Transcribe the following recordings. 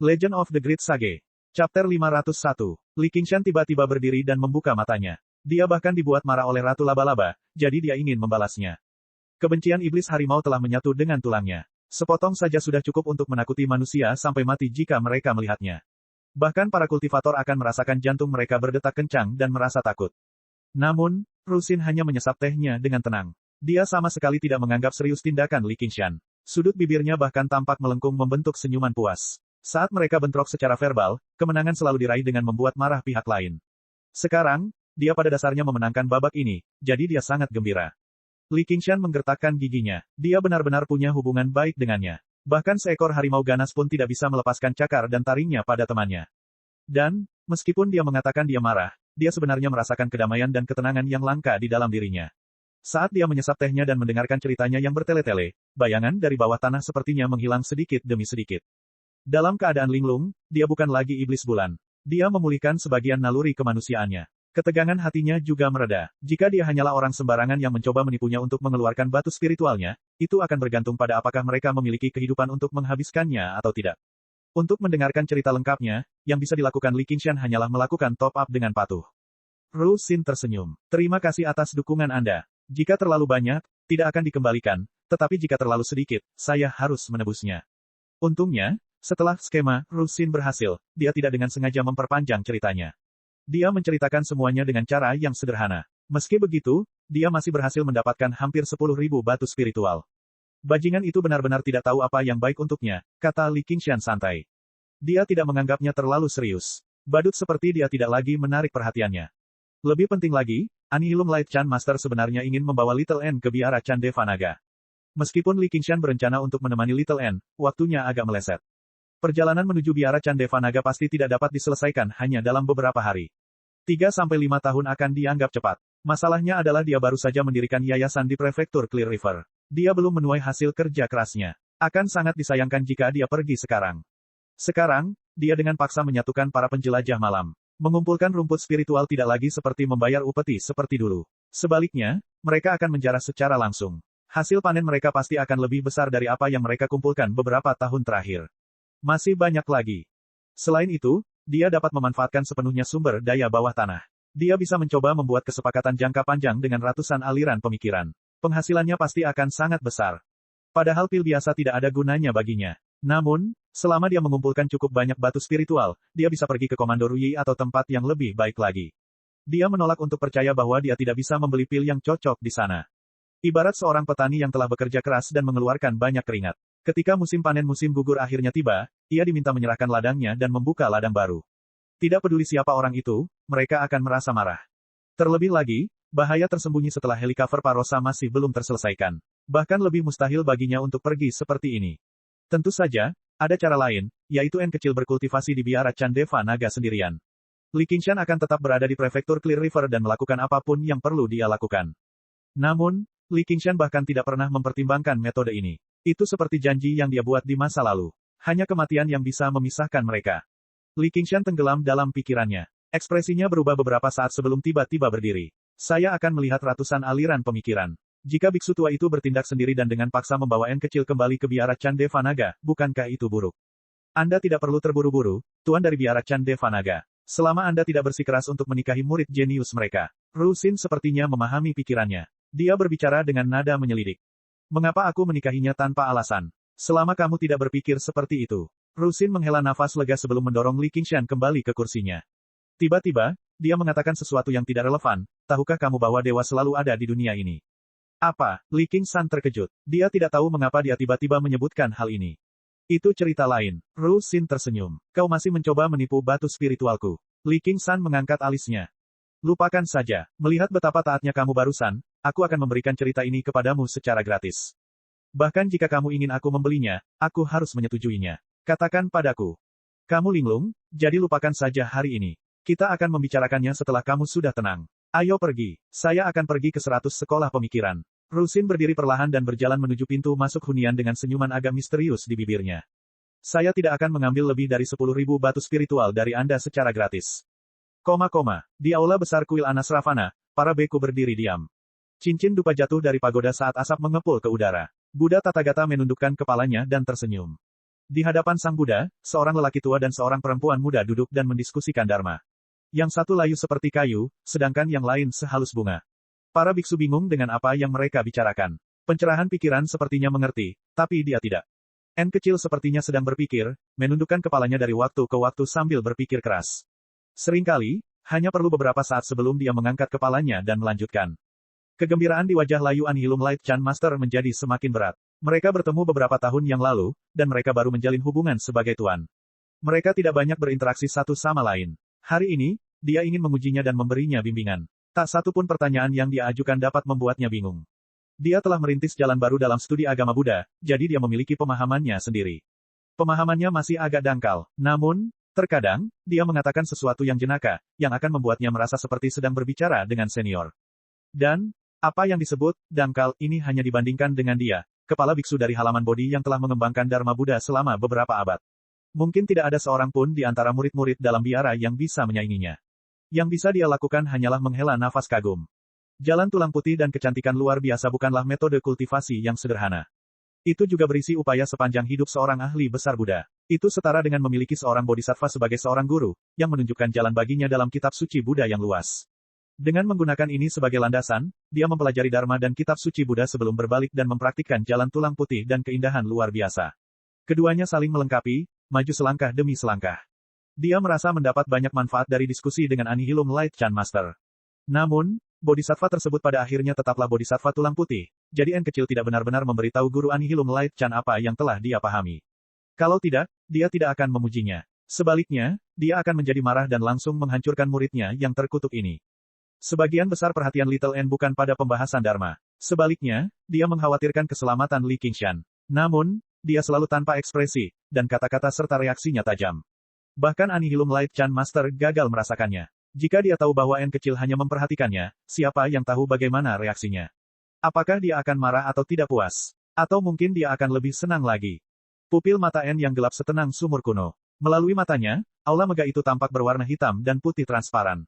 Legend of the Great Sage. Chapter 501. Li Qingshan tiba-tiba berdiri dan membuka matanya. Dia bahkan dibuat marah oleh Ratu Laba-Laba, jadi dia ingin membalasnya. Kebencian iblis harimau telah menyatu dengan tulangnya. Sepotong saja sudah cukup untuk menakuti manusia sampai mati jika mereka melihatnya. Bahkan para kultivator akan merasakan jantung mereka berdetak kencang dan merasa takut. Namun, Rusin hanya menyesap tehnya dengan tenang. Dia sama sekali tidak menganggap serius tindakan Li Qingshan. Sudut bibirnya bahkan tampak melengkung membentuk senyuman puas. Saat mereka bentrok secara verbal, kemenangan selalu diraih dengan membuat marah pihak lain. Sekarang, dia pada dasarnya memenangkan babak ini, jadi dia sangat gembira. Li Qingshan menggertakkan giginya. Dia benar-benar punya hubungan baik dengannya. Bahkan seekor harimau ganas pun tidak bisa melepaskan cakar dan taringnya pada temannya. Dan, meskipun dia mengatakan dia marah, dia sebenarnya merasakan kedamaian dan ketenangan yang langka di dalam dirinya. Saat dia menyesap tehnya dan mendengarkan ceritanya yang bertele-tele, bayangan dari bawah tanah sepertinya menghilang sedikit demi sedikit. Dalam keadaan linglung, dia bukan lagi iblis bulan. Dia memulihkan sebagian naluri kemanusiaannya. Ketegangan hatinya juga mereda. Jika dia hanyalah orang sembarangan yang mencoba menipunya untuk mengeluarkan batu spiritualnya, itu akan bergantung pada apakah mereka memiliki kehidupan untuk menghabiskannya atau tidak. Untuk mendengarkan cerita lengkapnya, yang bisa dilakukan Li Qingshan hanyalah melakukan top up dengan patuh. Rusin tersenyum. Terima kasih atas dukungan Anda. Jika terlalu banyak, tidak akan dikembalikan, tetapi jika terlalu sedikit, saya harus menebusnya. Untungnya, setelah skema Rusin berhasil, dia tidak dengan sengaja memperpanjang ceritanya. Dia menceritakan semuanya dengan cara yang sederhana. Meski begitu, dia masih berhasil mendapatkan hampir 10.000 batu spiritual. Bajingan itu benar-benar tidak tahu apa yang baik untuknya, kata Li Qingshan santai. Dia tidak menganggapnya terlalu serius. Badut seperti dia tidak lagi menarik perhatiannya. Lebih penting lagi, Annihilum Light Chan Master sebenarnya ingin membawa Little N ke biara Chan Devanaga. Meskipun Li Qingshan berencana untuk menemani Little N, waktunya agak meleset. Perjalanan menuju biara Chan Devanaga pasti tidak dapat diselesaikan hanya dalam beberapa hari. 3-5 tahun akan dianggap cepat. Masalahnya adalah dia baru saja mendirikan yayasan di prefektur Clear River. Dia belum menuai hasil kerja kerasnya. Akan sangat disayangkan jika dia pergi sekarang. Sekarang, dia dengan paksa menyatukan para penjelajah malam. Mengumpulkan rumput spiritual tidak lagi seperti membayar upeti seperti dulu. Sebaliknya, mereka akan menjarah secara langsung. Hasil panen mereka pasti akan lebih besar dari apa yang mereka kumpulkan beberapa tahun terakhir. Masih banyak lagi. Selain itu, dia dapat memanfaatkan sepenuhnya sumber daya bawah tanah. Dia bisa mencoba membuat kesepakatan jangka panjang dengan ratusan aliran pemikiran. Penghasilannya pasti akan sangat besar. Padahal pil biasa tidak ada gunanya baginya. Namun, selama dia mengumpulkan cukup banyak batu spiritual, dia bisa pergi ke Komando Ruyi atau tempat yang lebih baik lagi. Dia menolak untuk percaya bahwa dia tidak bisa membeli pil yang cocok di sana. Ibarat seorang petani yang telah bekerja keras dan mengeluarkan banyak keringat. Ketika musim panen musim gugur akhirnya tiba, ia diminta menyerahkan ladangnya dan membuka ladang baru. Tidak peduli siapa orang itu, mereka akan merasa marah. Terlebih lagi, bahaya tersembunyi setelah Helicover Parosa masih belum terselesaikan. Bahkan lebih mustahil baginya untuk pergi seperti ini. Tentu saja, ada cara lain, yaitu N kecil berkultivasi di biara Chan Devanaga sendirian. Li Qingshan akan tetap berada di prefektur Clear River dan melakukan apapun yang perlu dia lakukan. Namun, Li Qingshan bahkan tidak pernah mempertimbangkan metode ini. Itu seperti janji yang dia buat di masa lalu. Hanya kematian yang bisa memisahkan mereka. Li Qingshan tenggelam dalam pikirannya. Ekspresinya berubah beberapa saat sebelum tiba-tiba berdiri. Saya akan melihat ratusan aliran pemikiran. Jika biksu tua itu bertindak sendiri dan dengan paksa membawa N kecil kembali ke biara Chan Devanaga, bukankah itu buruk? Anda tidak perlu terburu-buru, tuan dari biara Chan Devanaga. Selama Anda tidak bersikeras untuk menikahi murid jenius mereka. Rusin sepertinya memahami pikirannya. Dia berbicara dengan nada menyelidik. Mengapa aku menikahinya tanpa alasan? Selama kamu tidak berpikir seperti itu. Rusin menghela nafas lega sebelum mendorong Li Qingshan kembali ke kursinya. Tiba-tiba, dia mengatakan sesuatu yang tidak relevan, tahukah kamu bahwa dewa selalu ada di dunia ini? Apa? Li Qingshan terkejut. Dia tidak tahu mengapa dia tiba-tiba menyebutkan hal ini. Itu cerita lain. Rusin tersenyum. Kau masih mencoba menipu batu spiritualku. Li Qingshan mengangkat alisnya. Lupakan saja. Melihat betapa taatnya kamu barusan, aku akan memberikan cerita ini kepadamu secara gratis. Bahkan jika kamu ingin aku membelinya, aku harus menyetujuinya. Katakan padaku. Kamu linglung, jadi lupakan saja hari ini. Kita akan membicarakannya setelah kamu sudah tenang. Ayo pergi. Saya akan pergi ke 100 sekolah pemikiran. Rusin berdiri perlahan dan berjalan menuju pintu masuk hunian dengan senyuman agak misterius di bibirnya. Saya tidak akan mengambil lebih dari 10.000 batu spiritual dari Anda secara gratis. Di aula besar kuil Anas Ravana, para beku berdiri diam. Cincin dupa jatuh dari pagoda saat asap mengepul ke udara. Buddha Tathagata menundukkan kepalanya dan tersenyum. Di hadapan Sang Buddha, seorang lelaki tua dan seorang perempuan muda duduk dan mendiskusikan dharma. Yang satu layu seperti kayu, sedangkan yang lain sehalus bunga. Para biksu bingung dengan apa yang mereka bicarakan. Pencerahan pikiran sepertinya mengerti, tapi dia tidak. N kecil sepertinya sedang berpikir, menundukkan kepalanya dari waktu ke waktu sambil berpikir keras. Seringkali, hanya perlu beberapa saat sebelum dia mengangkat kepalanya dan melanjutkan. Kegembiraan di wajah layu Anihilum Light Chan Master menjadi semakin berat. Mereka bertemu beberapa tahun yang lalu, dan mereka baru menjalin hubungan sebagai tuan. Mereka tidak banyak berinteraksi satu sama lain. Hari ini, dia ingin mengujinya dan memberinya bimbingan. Tak satu pun pertanyaan yang dia ajukan dapat membuatnya bingung. Dia telah merintis jalan baru dalam studi agama Buddha, jadi dia memiliki pemahamannya sendiri. Pemahamannya masih agak dangkal, namun, terkadang, dia mengatakan sesuatu yang jenaka, yang akan membuatnya merasa seperti sedang berbicara dengan senior. Dan, apa yang disebut dangkal ini hanya dibandingkan dengan dia, kepala biksu dari halaman Bodhi yang telah mengembangkan Dharma Buddha selama beberapa abad. Mungkin tidak ada seorang pun di antara murid-murid dalam biara yang bisa menyainginya. Yang bisa dia lakukan hanyalah menghela nafas kagum. Jalan tulang putih dan kecantikan luar biasa bukanlah metode kultivasi yang sederhana. Itu juga berisi upaya sepanjang hidup seorang ahli besar Buddha. Itu setara dengan memiliki seorang bodhisattva sebagai seorang guru, yang menunjukkan jalan baginya dalam kitab suci Buddha yang luas. Dengan menggunakan ini sebagai landasan, dia mempelajari Dharma dan kitab suci Buddha sebelum berbalik dan mempraktikkan jalan tulang putih dan keindahan luar biasa. Keduanya saling melengkapi, maju selangkah demi selangkah. Dia merasa mendapat banyak manfaat dari diskusi dengan Anihilum Light Chan Master. Namun, bodhisattva tersebut pada akhirnya tetaplah bodhisattva tulang putih, jadi N kecil tidak benar-benar memberitahu guru Anihilum Light Chan apa yang telah dia pahami. Kalau tidak, dia tidak akan memujinya. Sebaliknya, dia akan menjadi marah dan langsung menghancurkan muridnya yang terkutuk ini. Sebagian besar perhatian Little N bukan pada pembahasan Dharma. Sebaliknya, dia mengkhawatirkan keselamatan Li Qingshan. Namun, dia selalu tanpa ekspresi, dan kata-kata serta reaksinya tajam. Bahkan Anihilum Light Chan Master gagal merasakannya. Jika dia tahu bahwa N kecil hanya memperhatikannya, siapa yang tahu bagaimana reaksinya? Apakah dia akan marah atau tidak puas? Atau mungkin dia akan lebih senang lagi? Pupil mata N yang gelap setenang sumur kuno. Melalui matanya, aula megah itu tampak berwarna hitam dan putih transparan.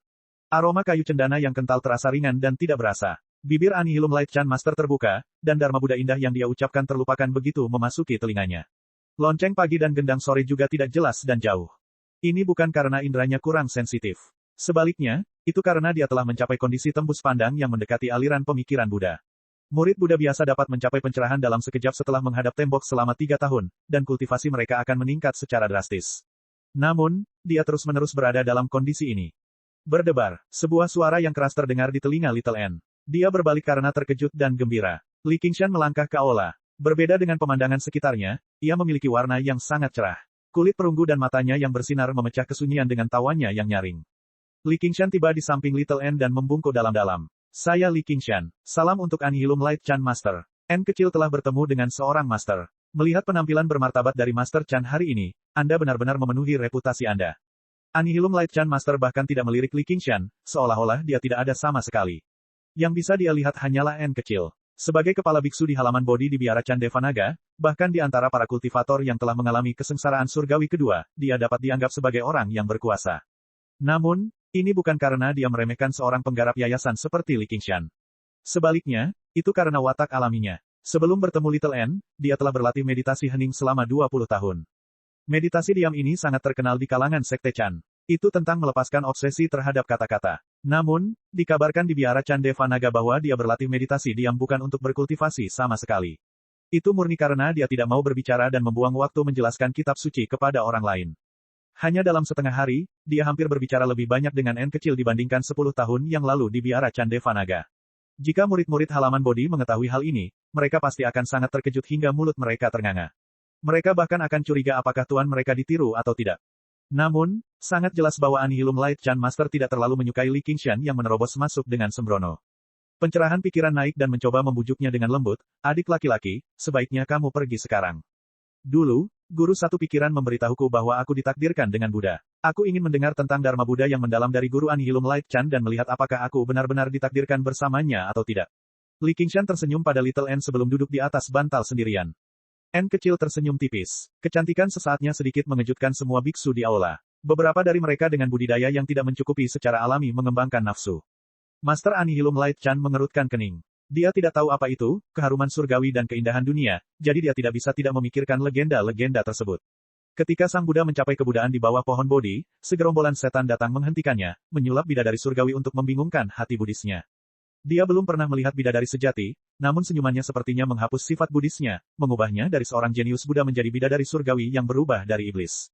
Aroma kayu cendana yang kental terasa ringan dan tidak berasa. Bibir Anihilum Light Chan Master terbuka, dan Dharma Buddha indah yang dia ucapkan terlupakan begitu memasuki telinganya. Lonceng pagi dan gendang sore juga tidak jelas dan jauh. Ini bukan karena indranya kurang sensitif. Sebaliknya, itu karena dia telah mencapai kondisi tembus pandang yang mendekati aliran pemikiran Buddha. Murid Buddha biasa dapat mencapai pencerahan dalam sekejap setelah menghadap tembok selama 3 tahun, dan kultivasi mereka akan meningkat secara drastis. Namun, dia terus-menerus berada dalam kondisi ini. Berdebar, sebuah suara yang keras terdengar di telinga Little N. Dia berbalik karena terkejut dan gembira. Li Qingshan melangkah ke aula. Berbeda dengan pemandangan sekitarnya, ia memiliki warna yang sangat cerah. Kulit perunggu dan matanya yang bersinar memecah kesunyian dengan tawanya yang nyaring. Li Qingshan tiba di samping Little N dan membungkuk dalam-dalam. Saya Li Qingshan. Salam untuk Anihilum Light Chan Master. N kecil telah bertemu dengan seorang master. Melihat penampilan bermartabat dari Master Chan hari ini, Anda benar-benar memenuhi reputasi Anda. Anihilum Light Chan Master bahkan tidak melirik Li Qingshan, seolah-olah dia tidak ada sama sekali. Yang bisa dia lihat hanyalah N kecil. Sebagai kepala biksu di halaman Bodhi di biara Candevanaga, bahkan di antara para kultivator yang telah mengalami kesengsaraan surgawi kedua, dia dapat dianggap sebagai orang yang berkuasa. Namun, ini bukan karena dia meremehkan seorang penggarap yayasan seperti Li Qingshan. Sebaliknya, itu karena watak alaminya. Sebelum bertemu Little N, dia telah berlatih meditasi hening selama 20 tahun. Meditasi diam ini sangat terkenal di kalangan Sekte Chan. Itu tentang melepaskan obsesi terhadap kata-kata. Namun, dikabarkan di biara Candevanaga bahwa dia berlatih meditasi diam bukan untuk berkultivasi sama sekali. Itu murni karena dia tidak mau berbicara dan membuang waktu menjelaskan kitab suci kepada orang lain. Hanya dalam setengah hari, dia hampir berbicara lebih banyak dengan N kecil dibandingkan 10 tahun yang lalu di biara Candevanaga. Jika murid-murid halaman Bodhi mengetahui hal ini, mereka pasti akan sangat terkejut hingga mulut mereka ternganga. Mereka bahkan akan curiga apakah tuan mereka ditiru atau tidak. Namun, sangat jelas bahwa Anihilum Light Chan Master tidak terlalu menyukai Li Qingshan yang menerobos masuk dengan sembrono. Pencerahan pikiran naik dan mencoba membujuknya dengan lembut, adik laki-laki, sebaiknya kamu pergi sekarang. Dulu, guru satu pikiran memberitahuku bahwa aku ditakdirkan dengan Buddha. Aku ingin mendengar tentang Dharma Buddha yang mendalam dari guru Anihilum Light Chan dan melihat apakah aku benar-benar ditakdirkan bersamanya atau tidak. Li Qingshan tersenyum pada Little N sebelum duduk di atas bantal sendirian. N kecil tersenyum tipis. Kecantikan sesaatnya sedikit mengejutkan semua biksu di aula. Beberapa dari mereka dengan budidaya yang tidak mencukupi secara alami mengembangkan nafsu. Master Anihilum Light Chan mengerutkan kening. Dia tidak tahu apa itu, keharuman surgawi dan keindahan dunia, jadi dia tidak bisa tidak memikirkan legenda-legenda tersebut. Ketika Sang Buddha mencapai kebudaan di bawah pohon Bodhi, segerombolan setan datang menghentikannya, menyulap bidadari surgawi untuk membingungkan hati Buddhisnya. Dia belum pernah melihat bidadari sejati, namun senyumannya sepertinya menghapus sifat Buddhisnya, mengubahnya dari seorang jenius Buddha menjadi bidadari surgawi yang berubah dari iblis.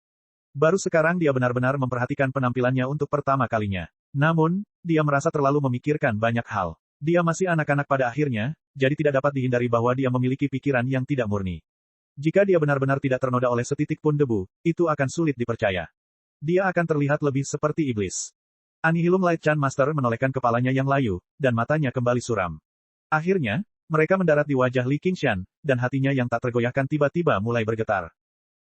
Baru sekarang dia benar-benar memperhatikan penampilannya untuk pertama kalinya. Namun, dia merasa terlalu memikirkan banyak hal. Dia masih anak-anak pada akhirnya, jadi tidak dapat dihindari bahwa dia memiliki pikiran yang tidak murni. Jika dia benar-benar tidak ternoda oleh setitik pun debu, itu akan sulit dipercaya. Dia akan terlihat lebih seperti iblis. Annihilum Light Chan Master menolehkan kepalanya yang layu, dan matanya kembali suram. Akhirnya, mereka mendarat di wajah Li Qingshan, dan hatinya yang tak tergoyahkan tiba-tiba mulai bergetar.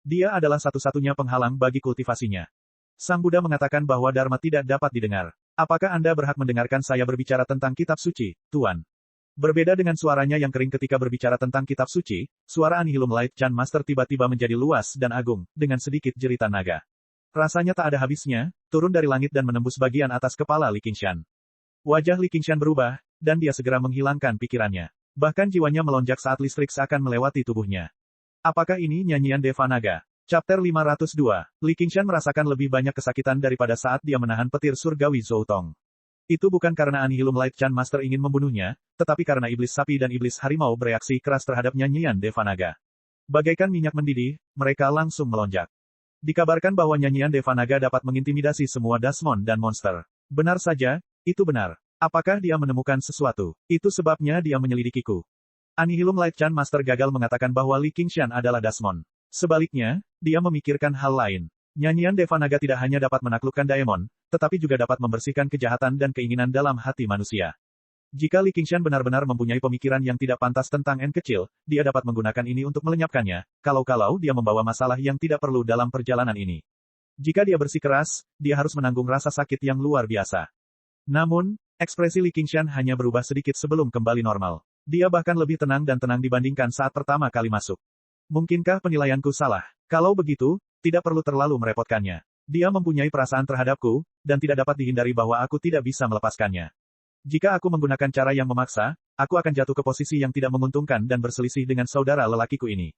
Dia adalah satu-satunya penghalang bagi kultivasinya. Sang Buddha mengatakan bahwa Dharma tidak dapat didengar. Apakah Anda berhak mendengarkan saya berbicara tentang kitab suci, Tuan? Berbeda dengan suaranya yang kering ketika berbicara tentang kitab suci, suara Annihilum Light Chan Master tiba-tiba menjadi luas dan agung, dengan sedikit jeritan naga. Rasanya tak ada habisnya, turun dari langit dan menembus bagian atas kepala Li Qingshan. Wajah Li Qingshan berubah, dan dia segera menghilangkan pikirannya. Bahkan jiwanya melonjak saat listrik seakan melewati tubuhnya. Apakah ini nyanyian Deva Naga? Chapter 502, Li Qingshan merasakan lebih banyak kesakitan daripada saat dia menahan petir surgawi Zoutong. Itu bukan karena Annihilum Light Chan Master ingin membunuhnya, tetapi karena iblis sapi dan iblis harimau bereaksi keras terhadap nyanyian Deva Naga. Bagaikan minyak mendidih, mereka langsung melonjak. Dikabarkan bahwa nyanyian Deva Naga dapat mengintimidasi semua Dasmon dan monster. Benar saja, itu benar. Apakah dia menemukan sesuatu? Itu sebabnya dia menyelidikiku. Annihilum Light Chan Master gagal mengatakan bahwa Li Qingshan adalah Dasmon. Sebaliknya, dia memikirkan hal lain. Nyanyian Deva Naga tidak hanya dapat menaklukkan Daemon, tetapi juga dapat membersihkan kejahatan dan keinginan dalam hati manusia. Jika Li Qingshan benar-benar mempunyai pemikiran yang tidak pantas tentang N kecil, dia dapat menggunakan ini untuk melenyapkannya, kalau-kalau dia membawa masalah yang tidak perlu dalam perjalanan ini. Jika dia bersikeras, dia harus menanggung rasa sakit yang luar biasa. Namun, ekspresi Li Qingshan hanya berubah sedikit sebelum kembali normal. Dia bahkan lebih tenang dan tenang dibandingkan saat pertama kali masuk. Mungkinkah penilaianku salah? Kalau begitu, tidak perlu terlalu merepotkannya. Dia mempunyai perasaan terhadapku, dan tidak dapat dihindari bahwa aku tidak bisa melepaskannya. Jika aku menggunakan cara yang memaksa, aku akan jatuh ke posisi yang tidak menguntungkan dan berselisih dengan saudara lelakiku ini.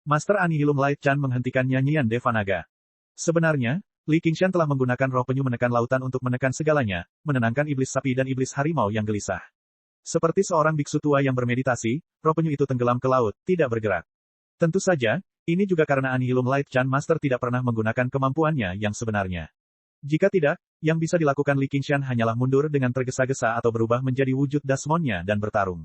Master Annihilum Light Chan menghentikan nyanyian Deva Naga. Sebenarnya, Li Qingshan telah menggunakan roh penyu menekan lautan untuk menekan segalanya, menenangkan iblis sapi dan iblis harimau yang gelisah. Seperti seorang biksu tua yang bermeditasi, roh penyu itu tenggelam ke laut, tidak bergerak. Tentu saja, ini juga karena Annihilum Light Chan Master tidak pernah menggunakan kemampuannya yang sebenarnya. Jika tidak, yang bisa dilakukan Li Qingshan hanyalah mundur dengan tergesa-gesa atau berubah menjadi wujud Dasmonnya dan bertarung.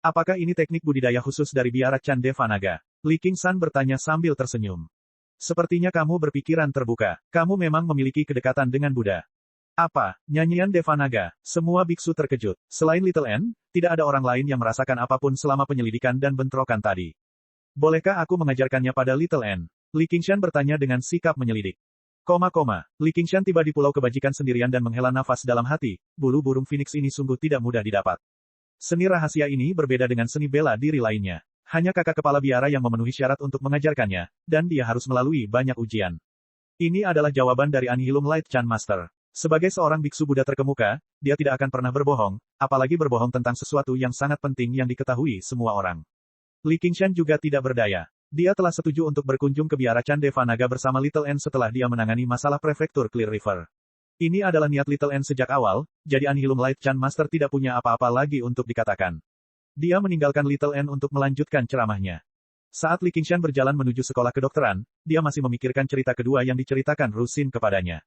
Apakah ini teknik budidaya khusus dari biara Chan Deva Naga? Li Qingshan bertanya sambil tersenyum. Sepertinya kamu berpikiran terbuka. Kamu memang memiliki kedekatan dengan Buddha. Apa? Nyanyian Deva Naga. Semua biksu terkejut. Selain Little N, tidak ada orang lain yang merasakan apapun selama penyelidikan dan bentrokan tadi. Bolehkah aku mengajarkannya pada Little N? Li Qingshan bertanya dengan sikap menyelidik. Li Qingshan tiba di Pulau Kebajikan sendirian dan menghela nafas dalam hati, bulu burung Phoenix ini sungguh tidak mudah didapat. Seni rahasia ini berbeda dengan seni bela diri lainnya. Hanya kakak kepala biara yang memenuhi syarat untuk mengajarkannya, dan dia harus melalui banyak ujian. Ini adalah jawaban dari Annihilum Light Chan Master. Sebagai seorang biksu Buddha terkemuka, dia tidak akan pernah berbohong, apalagi berbohong tentang sesuatu yang sangat penting yang diketahui semua orang. Li Qingshan juga tidak berdaya. Dia telah setuju untuk berkunjung ke biara Chan Deva Naga bersama Little N setelah dia menangani masalah prefektur Clear River. Ini adalah niat Little N sejak awal, jadi Annihilum Light Chan Master tidak punya apa-apa lagi untuk dikatakan. Dia meninggalkan Little N untuk melanjutkan ceramahnya. Saat Li Qingshan berjalan menuju sekolah kedokteran, dia masih memikirkan cerita kedua yang diceritakan Rusin kepadanya.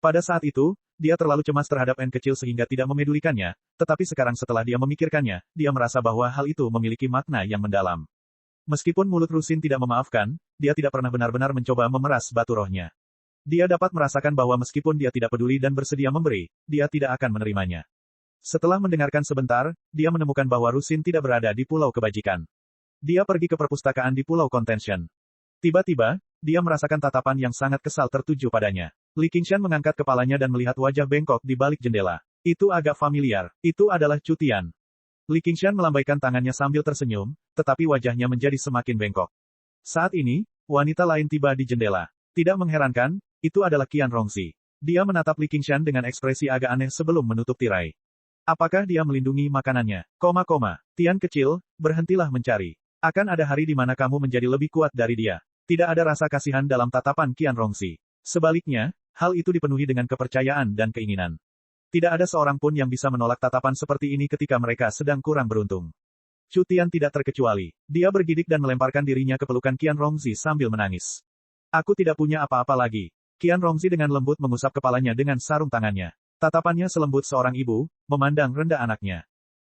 Pada saat itu, dia terlalu cemas terhadap N kecil sehingga tidak memedulikannya, tetapi sekarang setelah dia memikirkannya, dia merasa bahwa hal itu memiliki makna yang mendalam. Meskipun mulut Rusin tidak memaafkan, dia tidak pernah benar-benar mencoba memeras batu rohnya. Dia dapat merasakan bahwa meskipun dia tidak peduli dan bersedia memberi, dia tidak akan menerimanya. Setelah mendengarkan sebentar, dia menemukan bahwa Rusin tidak berada di Pulau Kebajikan. Dia pergi ke perpustakaan di Pulau Contention. Tiba-tiba, dia merasakan tatapan yang sangat kesal tertuju padanya. Li Qingshan mengangkat kepalanya dan melihat wajah bengkok di balik jendela. Itu agak familiar. Itu adalah Cutian. Li Qingshan melambaikan tangannya sambil tersenyum, tetapi wajahnya menjadi semakin bengkok. Saat ini, wanita lain tiba di jendela. Tidak mengherankan, itu adalah Qian Rongxi. Dia menatap Li Qingshan dengan ekspresi agak aneh sebelum menutup tirai. Apakah dia melindungi makanannya? Tian kecil, berhentilah mencari. Akan ada hari di mana kamu menjadi lebih kuat dari dia. Tidak ada rasa kasihan dalam tatapan Qian Rongzi. Sebaliknya, hal itu dipenuhi dengan kepercayaan dan keinginan. Tidak ada seorang pun yang bisa menolak tatapan seperti ini ketika mereka sedang kurang beruntung. Chu Tian tidak terkecuali. Dia bergidik dan melemparkan dirinya ke pelukan Qian Rongzi sambil menangis. Aku tidak punya apa-apa lagi. Qian Rongzi dengan lembut mengusap kepalanya dengan sarung tangannya. Tatapannya selembut seorang ibu, memandang rendah anaknya.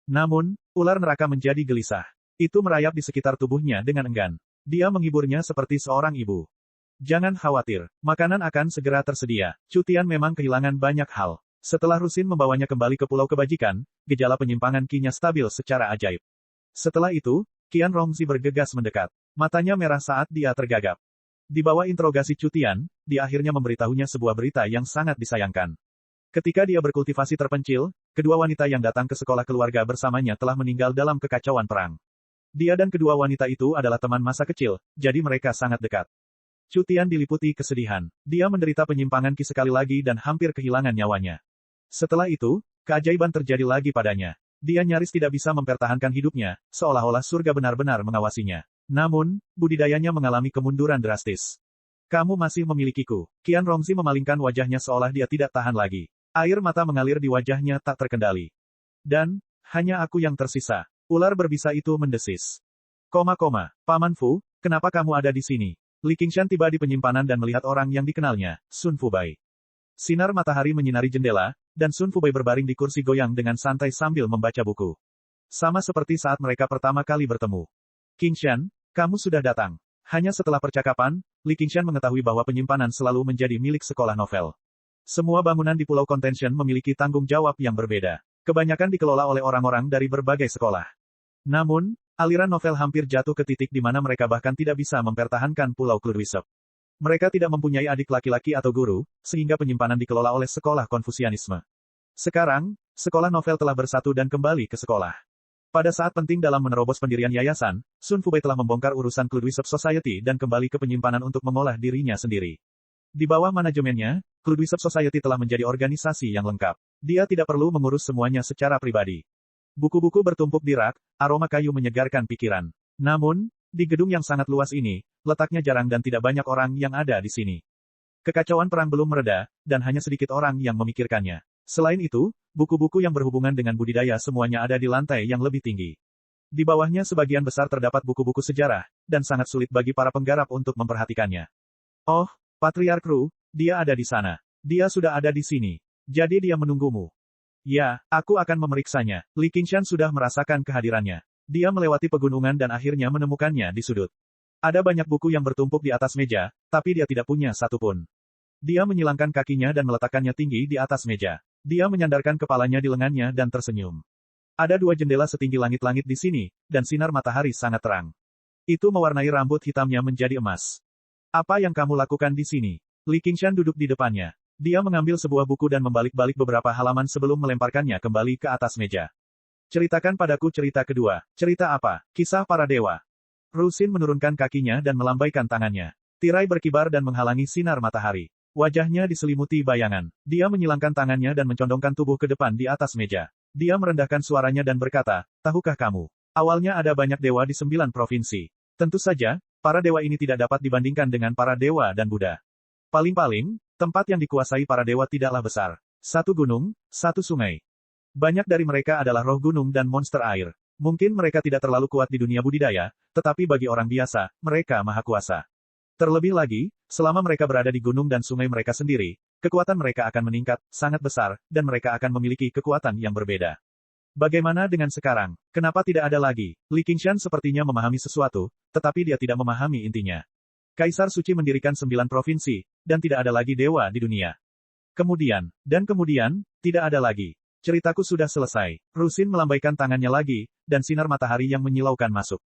Namun, ular neraka menjadi gelisah. Itu merayap di sekitar tubuhnya dengan enggan. Dia menghiburnya seperti seorang ibu. Jangan khawatir, makanan akan segera tersedia. Chu Tian memang kehilangan banyak hal. Setelah Rusin membawanya kembali ke Pulau Kebajikan, gejala penyimpangan Qi-nya stabil secara ajaib. Setelah itu, Qian Rongzi bergegas mendekat. Matanya merah saat dia tergagap. Di bawah interogasi Chu Tian, dia akhirnya memberitahunya sebuah berita yang sangat disayangkan. Ketika dia berkultivasi terpencil, kedua wanita yang datang ke sekolah keluarga bersamanya telah meninggal dalam kekacauan perang. Dia dan kedua wanita itu adalah teman masa kecil, jadi mereka sangat dekat. Chu Tian diliputi kesedihan. Dia menderita penyimpangan Qi sekali lagi dan hampir kehilangan nyawanya. Setelah itu, keajaiban terjadi lagi padanya. Dia nyaris tidak bisa mempertahankan hidupnya, seolah-olah surga benar-benar mengawasinya. Namun, budidayanya mengalami kemunduran drastis. Kamu masih memilikiku. Qian Rongzi memalingkan wajahnya seolah dia tidak tahan lagi. Air mata mengalir di wajahnya tak terkendali. Dan, hanya aku yang tersisa. Ular berbisa itu mendesis. Paman Fu, kenapa kamu ada di sini? Li Qingshan tiba di penyimpanan dan melihat orang yang dikenalnya, Sun Fubai. Sinar matahari menyinari jendela, dan Sun Fubai berbaring di kursi goyang dengan santai sambil membaca buku. Sama seperti saat mereka pertama kali bertemu. Qingshan, kamu sudah datang. Hanya setelah percakapan, Li Qingshan mengetahui bahwa penyimpanan selalu menjadi milik sekolah novel. Semua bangunan di Pulau Contention memiliki tanggung jawab yang berbeda. Kebanyakan dikelola oleh orang-orang dari berbagai sekolah. Namun, aliran novel hampir jatuh ke titik di mana mereka bahkan tidak bisa mempertahankan Pulau Kludwisep. Mereka tidak mempunyai adik laki-laki atau guru, sehingga penyimpanan dikelola oleh sekolah Konfusianisme. Sekarang, sekolah novel telah bersatu dan kembali ke sekolah. Pada saat penting dalam menerobos pendirian yayasan, Sun Fubai telah membongkar urusan Kludwisep Society dan kembali ke penyimpanan untuk mengolah dirinya sendiri. Di bawah manajemennya, Kludwisep Society telah menjadi organisasi yang lengkap. Dia tidak perlu mengurus semuanya secara pribadi. Buku-buku bertumpuk di rak, aroma kayu menyegarkan pikiran. Namun, di gedung yang sangat luas ini, letaknya jarang dan tidak banyak orang yang ada di sini. Kekacauan perang belum mereda, dan hanya sedikit orang yang memikirkannya. Selain itu, buku-buku yang berhubungan dengan budidaya semuanya ada di lantai yang lebih tinggi. Di bawahnya sebagian besar terdapat buku-buku sejarah, dan sangat sulit bagi para penggarap untuk memperhatikannya. Oh, Patriark Ru, dia ada di sana. Dia sudah ada di sini. Jadi dia menunggumu. Ya, aku akan memeriksanya. Li Qingshan sudah merasakan kehadirannya. Dia melewati pegunungan dan akhirnya menemukannya di sudut. Ada banyak buku yang bertumpuk di atas meja, tapi dia tidak punya satu pun. Dia menyilangkan kakinya dan meletakkannya tinggi di atas meja. Dia menyandarkan kepalanya di lengannya dan tersenyum. Ada dua jendela setinggi langit-langit di sini, dan sinar matahari sangat terang. Itu mewarnai rambut hitamnya menjadi emas. Apa yang kamu lakukan di sini? Li Qingshan duduk di depannya. Dia mengambil sebuah buku dan membalik-balik beberapa halaman sebelum melemparkannya kembali ke atas meja. Ceritakan padaku cerita kedua. Cerita apa? Kisah para dewa. Rusin menurunkan kakinya dan melambaikan tangannya. Tirai berkibar dan menghalangi sinar matahari. Wajahnya diselimuti bayangan. Dia menyilangkan tangannya dan mencondongkan tubuh ke depan di atas meja. Dia merendahkan suaranya dan berkata, tahukah kamu? Awalnya ada banyak dewa di 9 provinsi. Tentu saja, para dewa ini tidak dapat dibandingkan dengan para dewa dan Buddha. Paling-paling, tempat yang dikuasai para dewa tidaklah besar. Satu gunung, satu sungai. Banyak dari mereka adalah roh gunung dan monster air. Mungkin mereka tidak terlalu kuat di dunia budidaya, tetapi bagi orang biasa, mereka maha kuasa. Terlebih lagi, selama mereka berada di gunung dan sungai mereka sendiri, kekuatan mereka akan meningkat, sangat besar, dan mereka akan memiliki kekuatan yang berbeda. Bagaimana dengan sekarang? Kenapa tidak ada lagi? Li Qingshan sepertinya memahami sesuatu, tetapi dia tidak memahami intinya. Kaisar Suci mendirikan 9 provinsi, dan tidak ada lagi dewa di dunia. Kemudian, tidak ada lagi. Ceritaku sudah selesai. Rusin melambaikan tangannya lagi, dan sinar matahari yang menyilaukan masuk.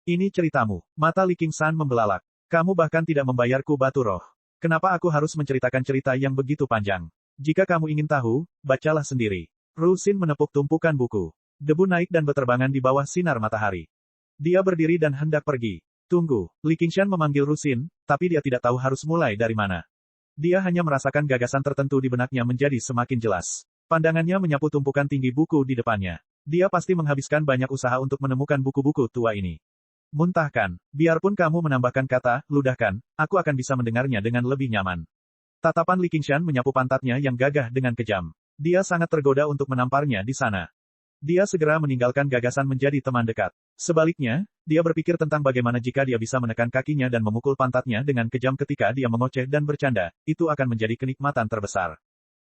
Ini ceritamu. Mata Li Qingshan membelalak. Kamu bahkan tidak membayarku batu roh. Kenapa aku harus menceritakan cerita yang begitu panjang? Jika kamu ingin tahu, bacalah sendiri. Rusin menepuk tumpukan buku. Debu naik dan berterbangan di bawah sinar matahari. Dia berdiri dan hendak pergi. Tunggu, Li Qingshan memanggil Rusin, tapi dia tidak tahu harus mulai dari mana. Dia hanya merasakan gagasan tertentu di benaknya menjadi semakin jelas. Pandangannya menyapu tumpukan tinggi buku di depannya. Dia pasti menghabiskan banyak usaha untuk menemukan buku-buku tua ini. Muntahkan. Biarpun kamu menambahkan kata, ludahkan, aku akan bisa mendengarnya dengan lebih nyaman. Tatapan Li Qingshan menyapu pantatnya yang gagah dengan kejam. Dia sangat tergoda untuk menamparnya di sana. Dia segera meninggalkan gagasan menjadi teman dekat. Sebaliknya, dia berpikir tentang bagaimana jika dia bisa menekan kakinya dan memukul pantatnya dengan kejam ketika dia mengoceh dan bercanda, itu akan menjadi kenikmatan terbesar.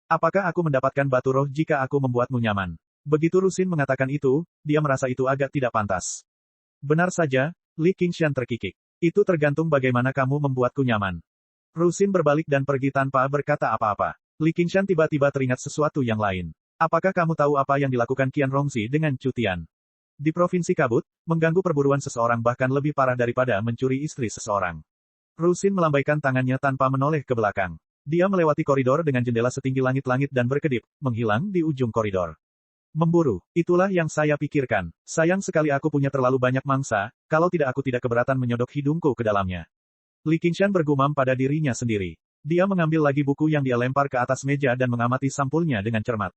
Apakah aku mendapatkan batu roh jika aku membuatmu nyaman? Begitu Rusin mengatakan itu, dia merasa itu agak tidak pantas. Benar saja, Li Qingshan terkikik. Itu tergantung bagaimana kamu membuatku nyaman. Rusin berbalik dan pergi tanpa berkata apa-apa. Li Qingshan tiba-tiba teringat sesuatu yang lain. Apakah kamu tahu apa yang dilakukan Qian Rongzi dengan Chu Tian? Di Provinsi Kabut, mengganggu perburuan seseorang bahkan lebih parah daripada mencuri istri seseorang. Rusin melambaikan tangannya tanpa menoleh ke belakang. Dia melewati koridor dengan jendela setinggi langit-langit dan berkedip, menghilang di ujung koridor. Memburu, itulah yang saya pikirkan. Sayang sekali aku punya terlalu banyak mangsa, kalau tidak aku tidak keberatan menyodok hidungku ke dalamnya. Li Qingshan bergumam pada dirinya sendiri. Dia mengambil lagi buku yang dia lempar ke atas meja dan mengamati sampulnya dengan cermat.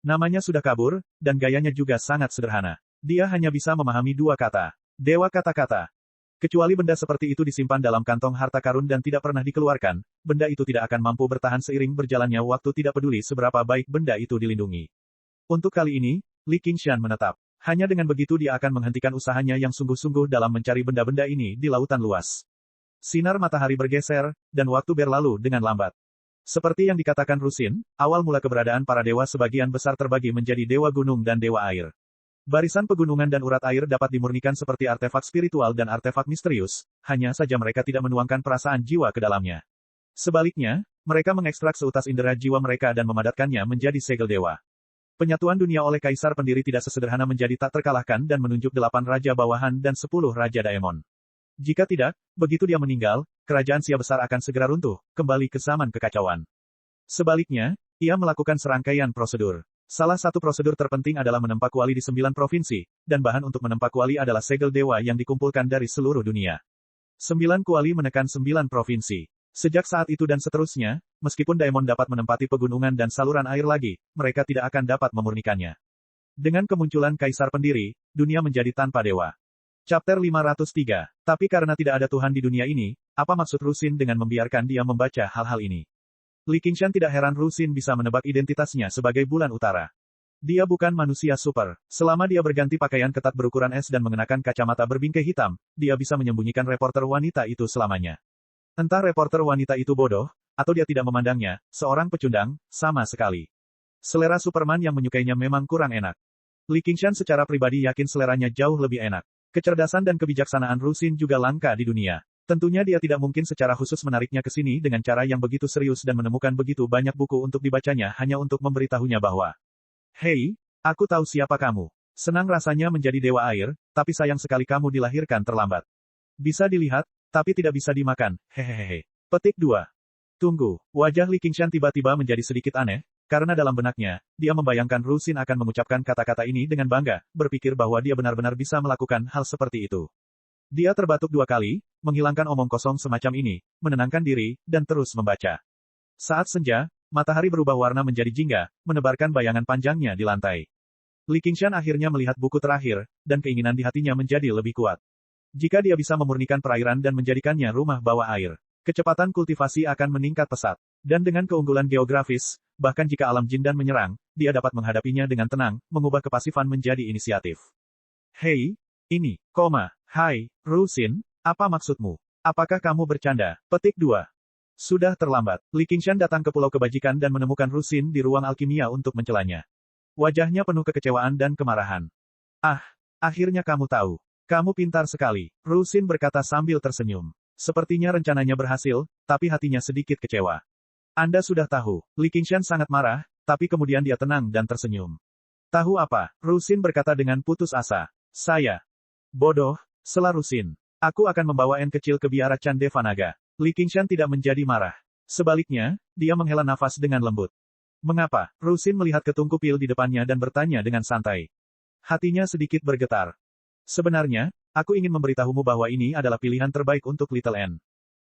Namanya sudah kabur, dan gayanya juga sangat sederhana. Dia hanya bisa memahami dua kata. Dewa kata-kata. Kecuali benda seperti itu disimpan dalam kantong harta karun dan tidak pernah dikeluarkan, benda itu tidak akan mampu bertahan seiring berjalannya waktu tidak peduli seberapa baik benda itu dilindungi. Untuk kali ini, Li Qingshan menetap. Hanya dengan begitu dia akan menghentikan usahanya yang sungguh-sungguh dalam mencari benda-benda ini di lautan luas. Sinar matahari bergeser, dan waktu berlalu dengan lambat. Seperti yang dikatakan Rusin, awal mula keberadaan para dewa sebagian besar terbagi menjadi dewa gunung dan dewa air. Barisan pegunungan dan urat air dapat dimurnikan seperti artefak spiritual dan artefak misterius, hanya saja mereka tidak menuangkan perasaan jiwa ke dalamnya. Sebaliknya, mereka mengekstrak seutas indera jiwa mereka dan memadatkannya menjadi segel dewa. Penyatuan dunia oleh Kaisar Pendiri tidak sesederhana menjadi tak terkalahkan dan menunjuk 8 raja bawahan dan 10 raja daemon. Jika tidak, begitu dia meninggal, kerajaan Xia besar akan segera runtuh, kembali ke zaman kekacauan. Sebaliknya, ia melakukan serangkaian prosedur. Salah satu prosedur terpenting adalah menempa kuali di 9 provinsi, dan bahan untuk menempa kuali adalah segel dewa yang dikumpulkan dari seluruh dunia. 9 kuali menekan 9 provinsi. Sejak saat itu dan seterusnya, meskipun daemon dapat menempati pegunungan dan saluran air lagi, mereka tidak akan dapat memurnikannya. Dengan kemunculan Kaisar Pendiri, dunia menjadi tanpa dewa. Chapter 503. Tapi karena tidak ada Tuhan di dunia ini, apa maksud Rusin dengan membiarkan dia membaca hal-hal ini? Li Qingshan tidak heran Rusin bisa menebak identitasnya sebagai bulan utara. Dia bukan manusia super. Selama dia berganti pakaian ketat berukuran es dan mengenakan kacamata berbingkai hitam, dia bisa menyembunyikan reporter wanita itu selamanya. Entah reporter wanita itu bodoh, atau dia tidak memandangnya, seorang pecundang, sama sekali. Selera Superman yang menyukainya memang kurang enak. Li Qingshan secara pribadi yakin seleranya jauh lebih enak. Kecerdasan dan kebijaksanaan Rusin juga langka di dunia. Tentunya dia tidak mungkin secara khusus menariknya ke sini dengan cara yang begitu serius dan menemukan begitu banyak buku untuk dibacanya hanya untuk memberitahunya bahwa, "Hei, aku tahu siapa kamu. Senang rasanya menjadi dewa air, tapi sayang sekali kamu dilahirkan terlambat. Bisa dilihat, tapi tidak bisa dimakan, hehehe." Petik 2. Tunggu, wajah Li Qingshan tiba-tiba menjadi sedikit aneh, karena dalam benaknya, dia membayangkan Rusin akan mengucapkan kata-kata ini dengan bangga, berpikir bahwa dia benar-benar bisa melakukan hal seperti itu. Dia terbatuk 2 kali, menghilangkan omong kosong semacam ini, menenangkan diri, dan terus membaca. Saat senja, matahari berubah warna menjadi jingga, menebarkan bayangan panjangnya di lantai. Li Qingshan akhirnya melihat buku terakhir, dan keinginan di hatinya menjadi lebih kuat. Jika dia bisa memurnikan perairan dan menjadikannya rumah bawah air, kecepatan kultivasi akan meningkat pesat. Dan dengan keunggulan geografis, bahkan jika alam jindan menyerang, dia dapat menghadapinya dengan tenang, mengubah kepasifan menjadi inisiatif. Hei, ini, hai, Rusin, apa maksudmu? Apakah kamu bercanda? Petik 2. Sudah terlambat. Li Qingshan datang ke Pulau Kebajikan dan menemukan Rusin di ruang alkimia untuk mencelanya. Wajahnya penuh kekecewaan dan kemarahan. Ah, akhirnya kamu tahu. Kamu pintar sekali, Rusin berkata sambil tersenyum. Sepertinya rencananya berhasil, tapi hatinya sedikit kecewa. Anda sudah tahu. Li Qingshan sangat marah, tapi kemudian dia tenang dan tersenyum. Tahu apa? Rusin berkata dengan putus asa. Saya. Bodoh, sela Rusin. Aku akan membawa N kecil ke biara Candevanaga. Li Qingshan tidak menjadi marah. Sebaliknya, dia menghela nafas dengan lembut. Mengapa? Rusin melihat ketungku pil di depannya dan bertanya dengan santai. Hatinya sedikit bergetar. Sebenarnya, aku ingin memberitahumu bahwa ini adalah pilihan terbaik untuk Little N.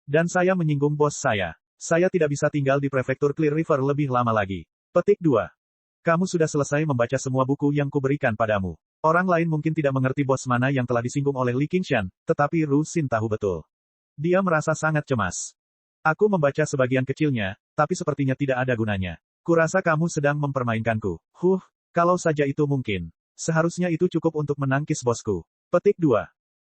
Dan saya menyinggung bos saya. Saya tidak bisa tinggal di prefektur Clear River lebih lama lagi. Petik 2. Kamu sudah selesai membaca semua buku yang kuberikan padamu. Orang lain mungkin tidak mengerti bos mana yang telah disinggung oleh Li Qingshan, tetapi Ru Xin tahu betul. Dia merasa sangat cemas. Aku membaca sebagian kecilnya, tapi sepertinya tidak ada gunanya. Kurasa kamu sedang mempermainkanku. Kalau saja itu mungkin. Seharusnya itu cukup untuk menangkis bosku. Petik 2.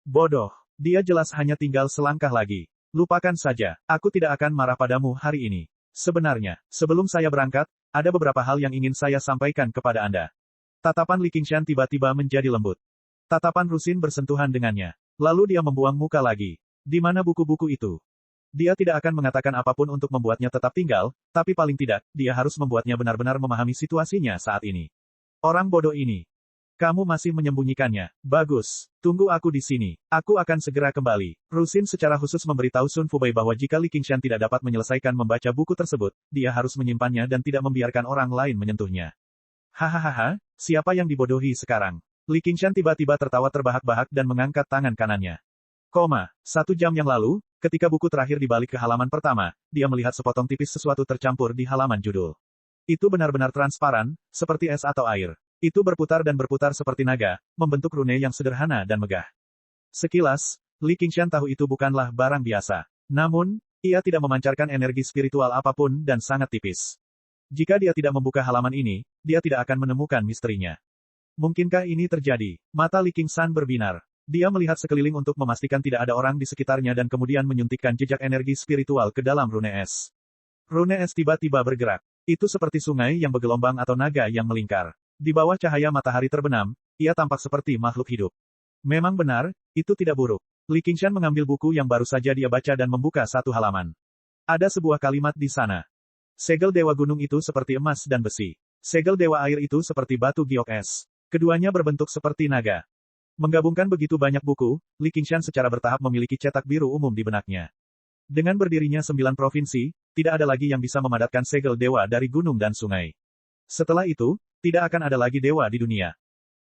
Bodoh. Dia jelas hanya tinggal selangkah lagi. Lupakan saja, aku tidak akan marah padamu hari ini. Sebenarnya, sebelum saya berangkat, ada beberapa hal yang ingin saya sampaikan kepada Anda. Tatapan Li Qingshan tiba-tiba menjadi lembut. Tatapan Ru Xin bersentuhan dengannya. Lalu dia membuang muka lagi. Di mana buku-buku itu? Dia tidak akan mengatakan apapun untuk membuatnya tetap tinggal, tapi paling tidak, dia harus membuatnya benar-benar memahami situasinya saat ini. Orang bodoh ini. Kamu masih menyembunyikannya. Bagus. Tunggu aku di sini. Aku akan segera kembali. Ru Xin secara khusus memberitahu Sun Fubei bahwa jika Li Qingshan tidak dapat menyelesaikan membaca buku tersebut, dia harus menyimpannya dan tidak membiarkan orang lain menyentuhnya. Hahaha, siapa yang dibodohi sekarang? Li Qingshan tiba-tiba tertawa terbahak-bahak dan mengangkat tangan kanannya. 1 jam yang lalu, ketika buku terakhir dibalik ke halaman pertama, dia melihat sepotong tipis sesuatu tercampur di halaman judul. Itu benar-benar transparan, seperti es atau air. Itu berputar dan berputar seperti naga, membentuk rune yang sederhana dan megah. Sekilas, Li Qingshan tahu itu bukanlah barang biasa. Namun, ia tidak memancarkan energi spiritual apapun dan sangat tipis. Jika dia tidak membuka halaman ini, dia tidak akan menemukan misterinya. Mungkinkah ini terjadi? Mata Li Qingshan berbinar. Dia melihat sekeliling untuk memastikan tidak ada orang di sekitarnya dan kemudian menyuntikkan jejak energi spiritual ke dalam rune es. Rune es tiba-tiba bergerak. Itu seperti sungai yang bergelombang atau naga yang melingkar. Di bawah cahaya matahari terbenam, ia tampak seperti makhluk hidup. Memang benar, itu tidak buruk. Li Qingshan mengambil buku yang baru saja dia baca dan membuka satu halaman. Ada sebuah kalimat di sana. Segel dewa gunung itu seperti emas dan besi. Segel dewa air itu seperti batu giok es. Keduanya berbentuk seperti naga. Menggabungkan begitu banyak buku, Li Qingshan secara bertahap memiliki cetak biru umum di benaknya. Dengan berdirinya 9 provinsi, tidak ada lagi yang bisa memadatkan segel dewa dari gunung dan sungai. Setelah itu, tidak akan ada lagi dewa di dunia.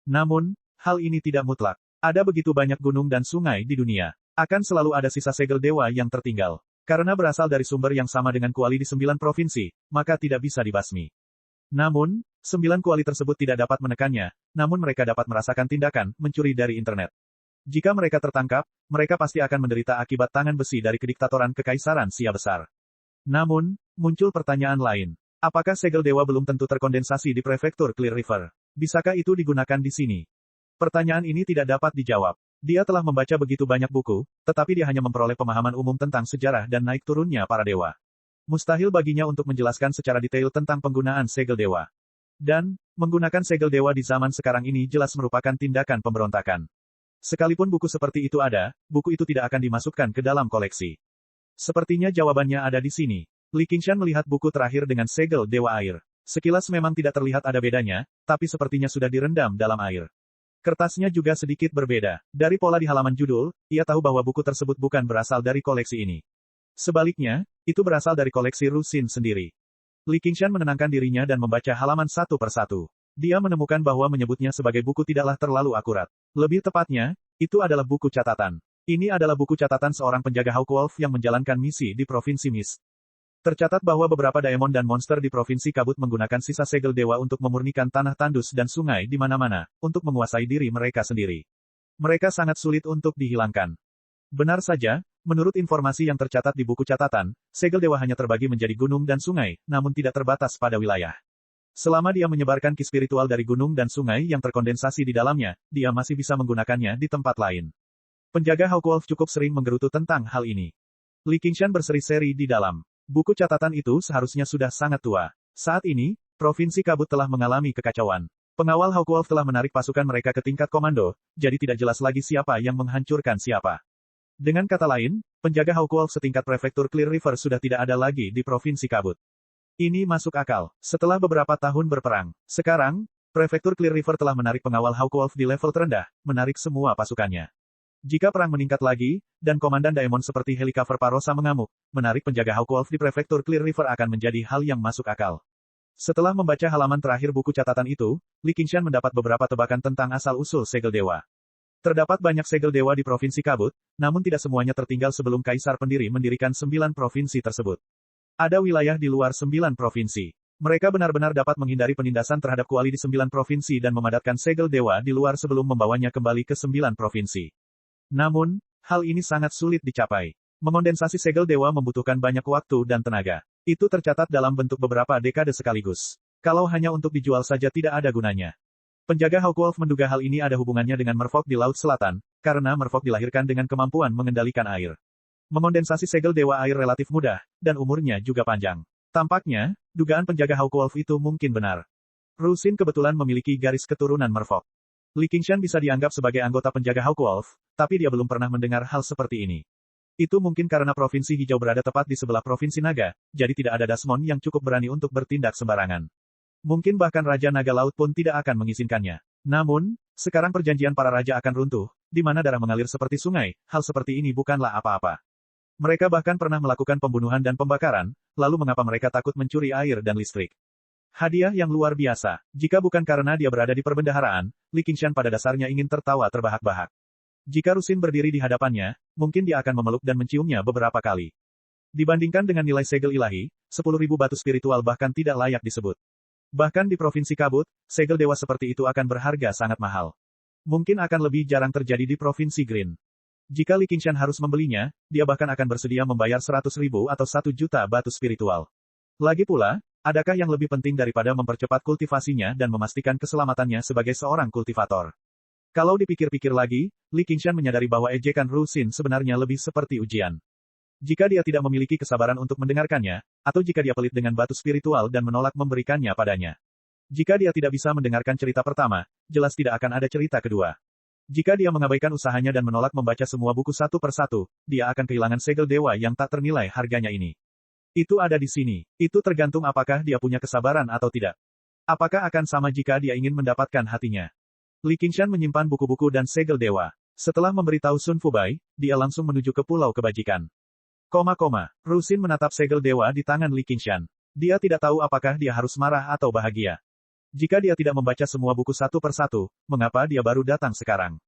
Namun, hal ini tidak mutlak. Ada begitu banyak gunung dan sungai di dunia. Akan selalu ada sisa segel dewa yang tertinggal. Karena berasal dari sumber yang sama dengan kuali di 9 provinsi, maka tidak bisa dibasmi. Namun, 9 kuali tersebut tidak dapat menekannya, namun mereka dapat merasakan tindakan mencuri dari internet. Jika mereka tertangkap, mereka pasti akan menderita akibat tangan besi dari kediktatoran kekaisaran Sia besar. Namun, muncul pertanyaan lain. Apakah segel dewa belum tentu terkondensasi di prefektur Clear River? Bisakah itu digunakan di sini? Pertanyaan ini tidak dapat dijawab. Dia telah membaca begitu banyak buku, tetapi dia hanya memperoleh pemahaman umum tentang sejarah dan naik turunnya para dewa. Mustahil baginya untuk menjelaskan secara detail tentang penggunaan segel dewa. Dan, menggunakan segel dewa di zaman sekarang ini jelas merupakan tindakan pemberontakan. Sekalipun buku seperti itu ada, buku itu tidak akan dimasukkan ke dalam koleksi. Sepertinya jawabannya ada di sini. Li Qingshan melihat buku terakhir dengan segel dewa air. Sekilas memang tidak terlihat ada bedanya, tapi sepertinya sudah direndam dalam air. Kertasnya juga sedikit berbeda. Dari pola di halaman judul, ia tahu bahwa buku tersebut bukan berasal dari koleksi ini. Sebaliknya, itu berasal dari koleksi Ru Xin sendiri. Li Qingshan menenangkan dirinya dan membaca halaman satu persatu. Dia menemukan bahwa menyebutnya sebagai buku tidaklah terlalu akurat. Lebih tepatnya, itu adalah buku catatan. Ini adalah buku catatan seorang penjaga Hawkwolf yang menjalankan misi di Provinsi Mist. Tercatat bahwa beberapa daemon dan monster di Provinsi Kabut menggunakan sisa segel dewa untuk memurnikan tanah tandus dan sungai di mana-mana, untuk menguasai diri mereka sendiri. Mereka sangat sulit untuk dihilangkan. Benar saja, menurut informasi yang tercatat di buku catatan, segel dewa hanya terbagi menjadi gunung dan sungai, namun tidak terbatas pada wilayah. Selama dia menyebarkan ki spiritual dari gunung dan sungai yang terkondensasi di dalamnya, dia masih bisa menggunakannya di tempat lain. Penjaga Hawkwolf cukup sering menggerutu tentang hal ini. Li Qingshan berseri-seri di dalam. Buku catatan itu seharusnya sudah sangat tua. Saat ini, Provinsi Kabut telah mengalami kekacauan. Pengawal Hawkwolf telah menarik pasukan mereka ke tingkat komando, jadi tidak jelas lagi siapa yang menghancurkan siapa. Dengan kata lain, penjaga Hawkwolf setingkat prefektur Clear River sudah tidak ada lagi di Provinsi Kabut. Ini masuk akal. Setelah beberapa tahun berperang, sekarang, prefektur Clear River telah menarik pengawal Hawkwolf di level terendah, menarik semua pasukannya. Jika perang meningkat lagi, dan Komandan Daemon seperti Helikaver Parosa mengamuk, menarik penjaga Hawkwolf di prefektur Clear River akan menjadi hal yang masuk akal. Setelah membaca halaman terakhir buku catatan itu, Li Qingshan mendapat beberapa tebakan tentang asal-usul segel dewa. Terdapat banyak segel dewa di Provinsi Kabut, namun tidak semuanya tertinggal sebelum Kaisar Pendiri mendirikan 9 provinsi tersebut. Ada wilayah di luar 9 provinsi. Mereka benar-benar dapat menghindari penindasan terhadap kuali di 9 provinsi dan memadatkan segel dewa di luar sebelum membawanya kembali ke 9 provinsi. Namun, hal ini sangat sulit dicapai. Mengondensasi segel dewa membutuhkan banyak waktu dan tenaga. Itu tercatat dalam bentuk beberapa dekade sekaligus. Kalau hanya untuk dijual saja tidak ada gunanya. Penjaga Hawkwolf menduga hal ini ada hubungannya dengan merfolk di Laut Selatan, karena merfolk dilahirkan dengan kemampuan mengendalikan air. Mengondensasi segel dewa air relatif mudah, dan umurnya juga panjang. Tampaknya, dugaan penjaga Hawkwolf itu mungkin benar. Rusin kebetulan memiliki garis keturunan merfolk. Li Qingshan bisa dianggap sebagai anggota penjaga Hawkwolf, tapi dia belum pernah mendengar hal seperti ini. Itu mungkin karena Provinsi Hijau berada tepat di sebelah Provinsi Naga, jadi tidak ada Dasmon yang cukup berani untuk bertindak sembarangan. Mungkin bahkan Raja Naga Laut pun tidak akan mengizinkannya. Namun, sekarang perjanjian para raja akan runtuh, di mana darah mengalir seperti sungai, hal seperti ini bukanlah apa-apa. Mereka bahkan pernah melakukan pembunuhan dan pembakaran, lalu mengapa mereka takut mencuri air dan listrik? Hadiah yang luar biasa. Jika bukan karena dia berada di perbendaharaan, Li Qingshan pada dasarnya ingin tertawa terbahak-bahak. Jika Rusin berdiri di hadapannya, mungkin dia akan memeluk dan menciumnya beberapa kali. Dibandingkan dengan nilai segel ilahi, 10.000 batu spiritual bahkan tidak layak disebut. Bahkan di Provinsi Kabut, segel dewa seperti itu akan berharga sangat mahal. Mungkin akan lebih jarang terjadi di Provinsi Green. Jika Li Qingshan harus membelinya, dia bahkan akan bersedia membayar 100.000 atau 1 juta batu spiritual. Lagi pula, adakah yang lebih penting daripada mempercepat kultivasinya dan memastikan keselamatannya sebagai seorang kultivator? Kalau dipikir-pikir lagi, Li Qingshan menyadari bahwa ejekan Rusin sebenarnya lebih seperti ujian. Jika dia tidak memiliki kesabaran untuk mendengarkannya, atau jika dia pelit dengan batu spiritual dan menolak memberikannya padanya. Jika dia tidak bisa mendengarkan cerita pertama, jelas tidak akan ada cerita kedua. Jika dia mengabaikan usahanya dan menolak membaca semua buku satu persatu, dia akan kehilangan segel dewa yang tak ternilai harganya ini. Itu ada di sini. Itu tergantung apakah dia punya kesabaran atau tidak. Apakah akan sama jika dia ingin mendapatkan hatinya? Li Qingshan menyimpan buku-buku dan segel dewa. Setelah memberitahu Sun Fubai, dia langsung menuju ke Pulau Kebajikan. Rusin menatap segel dewa di tangan Li Qingshan. Dia tidak tahu apakah dia harus marah atau bahagia. Jika dia tidak membaca semua buku satu persatu, mengapa dia baru datang sekarang?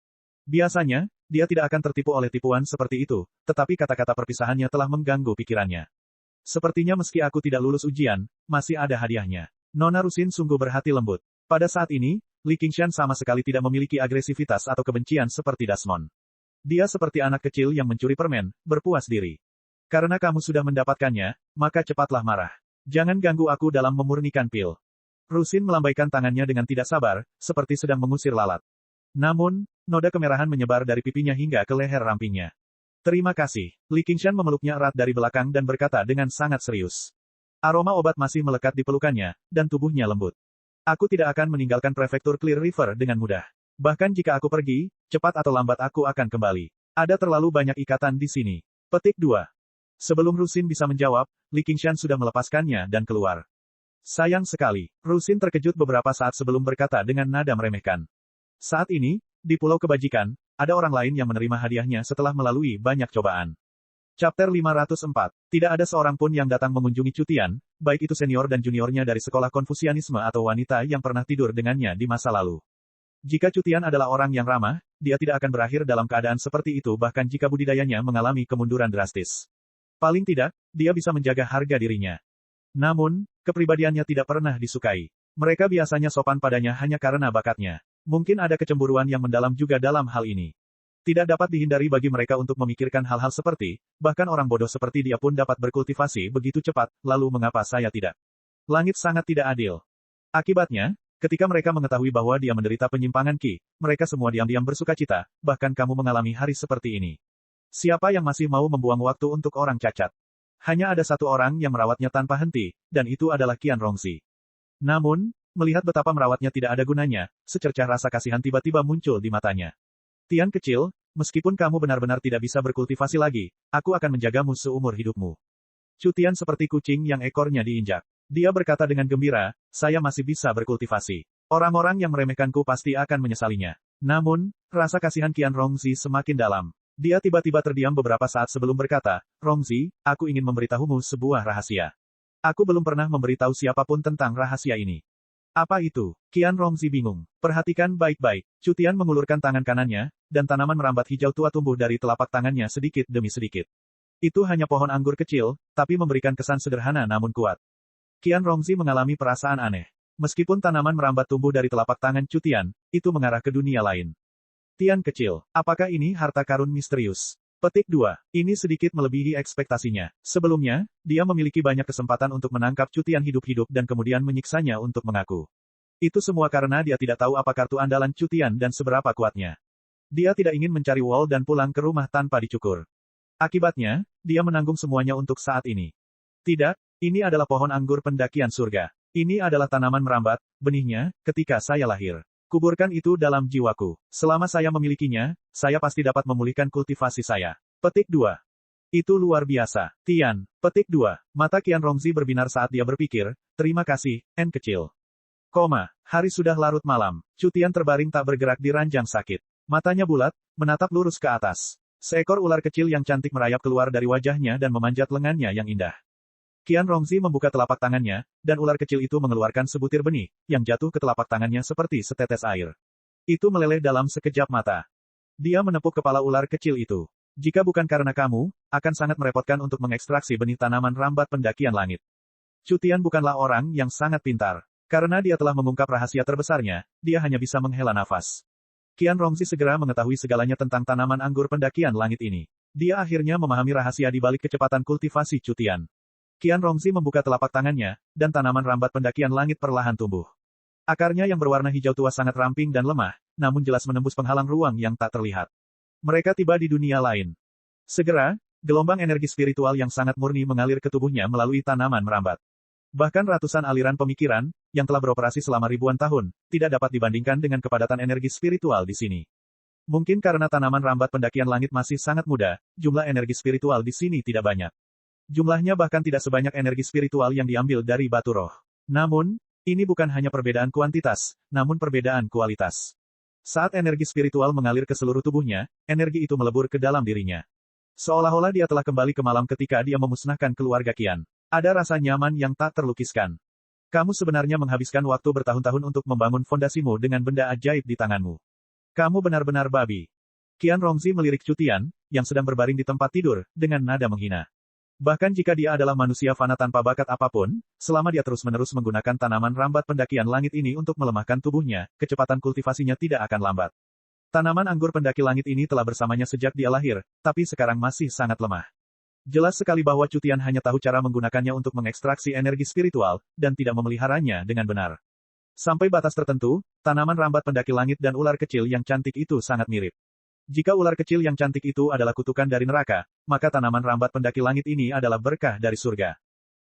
Biasanya, dia tidak akan tertipu oleh tipuan seperti itu, tetapi kata-kata perpisahannya telah mengganggu pikirannya. Sepertinya meski aku tidak lulus ujian, masih ada hadiahnya. Nona Rusin sungguh berhati lembut. Pada saat ini, Li Qingshan sama sekali tidak memiliki agresivitas atau kebencian seperti Dasmon. Dia seperti anak kecil yang mencuri permen, berpuas diri. Karena kamu sudah mendapatkannya, maka cepatlah marah. Jangan ganggu aku dalam memurnikan pil. Rusin melambaikan tangannya dengan tidak sabar, seperti sedang mengusir lalat. Namun, noda kemerahan menyebar dari pipinya hingga ke leher rampingnya. Terima kasih. Li Qingshan memeluknya erat dari belakang dan berkata dengan sangat serius. Aroma obat masih melekat di pelukannya, dan tubuhnya lembut. Aku tidak akan meninggalkan prefektur Clear River dengan mudah. Bahkan jika aku pergi, cepat atau lambat aku akan kembali. Ada terlalu banyak ikatan di sini. Petik 2. Sebelum Rusin bisa menjawab, Li Qingshan sudah melepaskannya dan keluar. Sayang sekali. Rusin terkejut beberapa saat sebelum berkata dengan nada meremehkan. Saat ini, di Pulau Kebajikan, ada orang lain yang menerima hadiahnya setelah melalui banyak cobaan. Chapter 504. Tidak ada seorang pun yang datang mengunjungi Cutian, baik itu senior dan juniornya dari sekolah Konfusianisme atau wanita yang pernah tidur dengannya di masa lalu. Jika Cutian adalah orang yang ramah, dia tidak akan berakhir dalam keadaan seperti itu bahkan jika budidayanya mengalami kemunduran drastis. Paling tidak, dia bisa menjaga harga dirinya. Namun, kepribadiannya tidak pernah disukai. Mereka biasanya sopan padanya hanya karena bakatnya. Mungkin ada kecemburuan yang mendalam juga dalam hal ini. Tidak dapat dihindari bagi mereka untuk memikirkan hal-hal seperti, bahkan orang bodoh seperti dia pun dapat berkultivasi begitu cepat, lalu mengapa saya tidak? Langit sangat tidak adil. Akibatnya, ketika mereka mengetahui bahwa dia menderita penyimpangan Qi, mereka semua diam-diam bersukacita, bahkan kamu mengalami hari seperti ini. Siapa yang masih mau membuang waktu untuk orang cacat? Hanya ada satu orang yang merawatnya tanpa henti, dan itu adalah Qian Rongzi. Namun, melihat betapa merawatnya tidak ada gunanya, secercah rasa kasihan tiba-tiba muncul di matanya. Tian kecil, meskipun kamu benar-benar tidak bisa berkultivasi lagi, aku akan menjagamu seumur hidupmu. Cutian seperti kucing yang ekornya diinjak. Dia berkata dengan gembira, saya masih bisa berkultivasi. Orang-orang yang meremehkanku pasti akan menyesalinya. Namun, rasa kasihan Qian Rongzi semakin dalam. Dia tiba-tiba terdiam beberapa saat sebelum berkata, Rongzi, aku ingin memberitahumu sebuah rahasia. Aku belum pernah memberitahu siapapun tentang rahasia ini. Apa itu? Qian Rongzi bingung. Perhatikan baik-baik. Cutian mengulurkan tangan kanannya, dan tanaman merambat hijau tua tumbuh dari telapak tangannya sedikit demi sedikit. Itu hanya pohon anggur kecil, tapi memberikan kesan sederhana namun kuat. Qian Rongzi mengalami perasaan aneh. Meskipun tanaman merambat tumbuh dari telapak tangan Chu Tian, itu mengarah ke dunia lain. Tian kecil, apakah ini harta karun misterius? Petik 2. Ini sedikit melebihi ekspektasinya. Sebelumnya, dia memiliki banyak kesempatan untuk menangkap Chu Tian hidup-hidup dan kemudian menyiksanya untuk mengaku. Itu semua karena dia tidak tahu apa kartu andalan Chu Tian dan seberapa kuatnya. Dia tidak ingin mencari Wall dan pulang ke rumah tanpa dicukur. Akibatnya, dia menanggung semuanya untuk saat ini. Tidak, ini adalah pohon anggur pendakian surga. Ini adalah tanaman merambat, benihnya, ketika saya lahir. Kuburkan itu dalam jiwaku. Selama saya memilikinya, saya pasti dapat memulihkan kultivasi saya. Petik 2. Itu luar biasa. Tian. Petik 2. Mata Qian Rongzi berbinar saat dia berpikir, terima kasih, N kecil. Hari sudah larut malam. Chu Tian terbaring tak bergerak di ranjang sakit. Matanya bulat, menatap lurus ke atas. Seekor ular kecil yang cantik merayap keluar dari wajahnya dan memanjat lengannya yang indah. Qian Rongzi membuka telapak tangannya, dan ular kecil itu mengeluarkan sebutir benih, yang jatuh ke telapak tangannya seperti setetes air. Itu meleleh dalam sekejap mata. Dia menepuk kepala ular kecil itu. Jika bukan karena kamu, akan sangat merepotkan untuk mengekstraksi benih tanaman rambat pendakian langit. Chu Tian bukanlah orang yang sangat pintar. Karena dia telah mengungkap rahasia terbesarnya, dia hanya bisa menghela nafas. Qian Rongzi segera mengetahui segalanya tentang tanaman anggur pendakian langit ini. Dia akhirnya memahami rahasia di balik kecepatan kultivasi Chu Tian. Qian Rongzi membuka telapak tangannya, dan tanaman rambat pendakian langit perlahan tumbuh. Akarnya yang berwarna hijau tua sangat ramping dan lemah, namun jelas menembus penghalang ruang yang tak terlihat. Mereka tiba di dunia lain. Segera, gelombang energi spiritual yang sangat murni mengalir ke tubuhnya melalui tanaman merambat. Bahkan ratusan aliran pemikiran, yang telah beroperasi selama ribuan tahun, tidak dapat dibandingkan dengan kepadatan energi spiritual di sini. Mungkin karena tanaman rambat pendakian langit masih sangat muda, jumlah energi spiritual di sini tidak banyak. Jumlahnya bahkan tidak sebanyak energi spiritual yang diambil dari batu roh. Namun, ini bukan hanya perbedaan kuantitas, namun perbedaan kualitas. Saat energi spiritual mengalir ke seluruh tubuhnya, energi itu melebur ke dalam dirinya. Seolah-olah dia telah kembali ke malam ketika dia memusnahkan keluarga Qian. Ada rasa nyaman yang tak terlukiskan. Kamu sebenarnya menghabiskan waktu bertahun-tahun untuk membangun fondasimu dengan benda ajaib di tanganmu. Kamu benar-benar babi. Qian Rongzi melirik Chu Tian, yang sedang berbaring di tempat tidur, dengan nada menghina. Bahkan jika dia adalah manusia fana tanpa bakat apapun, selama dia terus-menerus menggunakan tanaman rambat pendakian langit ini untuk melemahkan tubuhnya, kecepatan kultivasinya tidak akan lambat. Tanaman anggur pendaki langit ini telah bersamanya sejak dia lahir, tapi sekarang masih sangat lemah. Jelas sekali bahwa Chu Tian hanya tahu cara menggunakannya untuk mengekstraksi energi spiritual, dan tidak memeliharanya dengan benar. Sampai batas tertentu, tanaman rambat pendaki langit dan ular kecil yang cantik itu sangat mirip. Jika ular kecil yang cantik itu adalah kutukan dari neraka, maka tanaman rambat pendaki langit ini adalah berkah dari surga.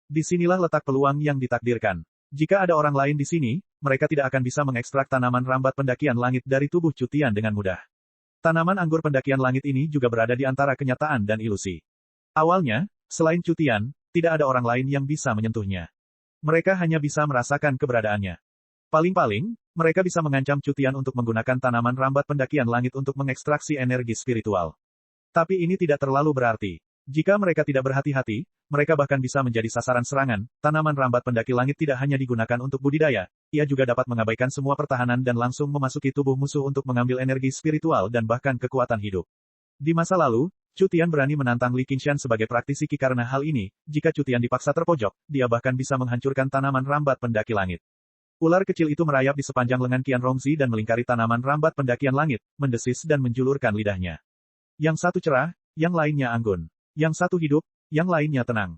Disinilah letak peluang yang ditakdirkan. Jika ada orang lain di sini, mereka tidak akan bisa mengekstrak tanaman rambat pendakian langit dari tubuh Chu Tian dengan mudah. Tanaman anggur pendakian langit ini juga berada di antara kenyataan dan ilusi. Awalnya, selain Chu Tian, tidak ada orang lain yang bisa menyentuhnya. Mereka hanya bisa merasakan keberadaannya. Paling-paling, mereka bisa mengancam Chu Tian untuk menggunakan tanaman rambat pendakian langit untuk mengekstraksi energi spiritual. Tapi ini tidak terlalu berarti. Jika mereka tidak berhati-hati, mereka bahkan bisa menjadi sasaran serangan. Tanaman rambat pendaki langit tidak hanya digunakan untuk budidaya, ia juga dapat mengabaikan semua pertahanan dan langsung memasuki tubuh musuh untuk mengambil energi spiritual dan bahkan kekuatan hidup. Di masa lalu, Chu Tian berani menantang Li Qingshan sebagai praktisi Qi karena hal ini. Jika Chu Tian dipaksa terpojok, dia bahkan bisa menghancurkan tanaman rambat pendaki langit. Ular kecil itu merayap di sepanjang lengan Qian Rongzi dan melingkari tanaman rambat pendakian langit, mendesis dan menjulurkan lidahnya. Yang satu cerah, yang lainnya anggun. Yang satu hidup, yang lainnya tenang.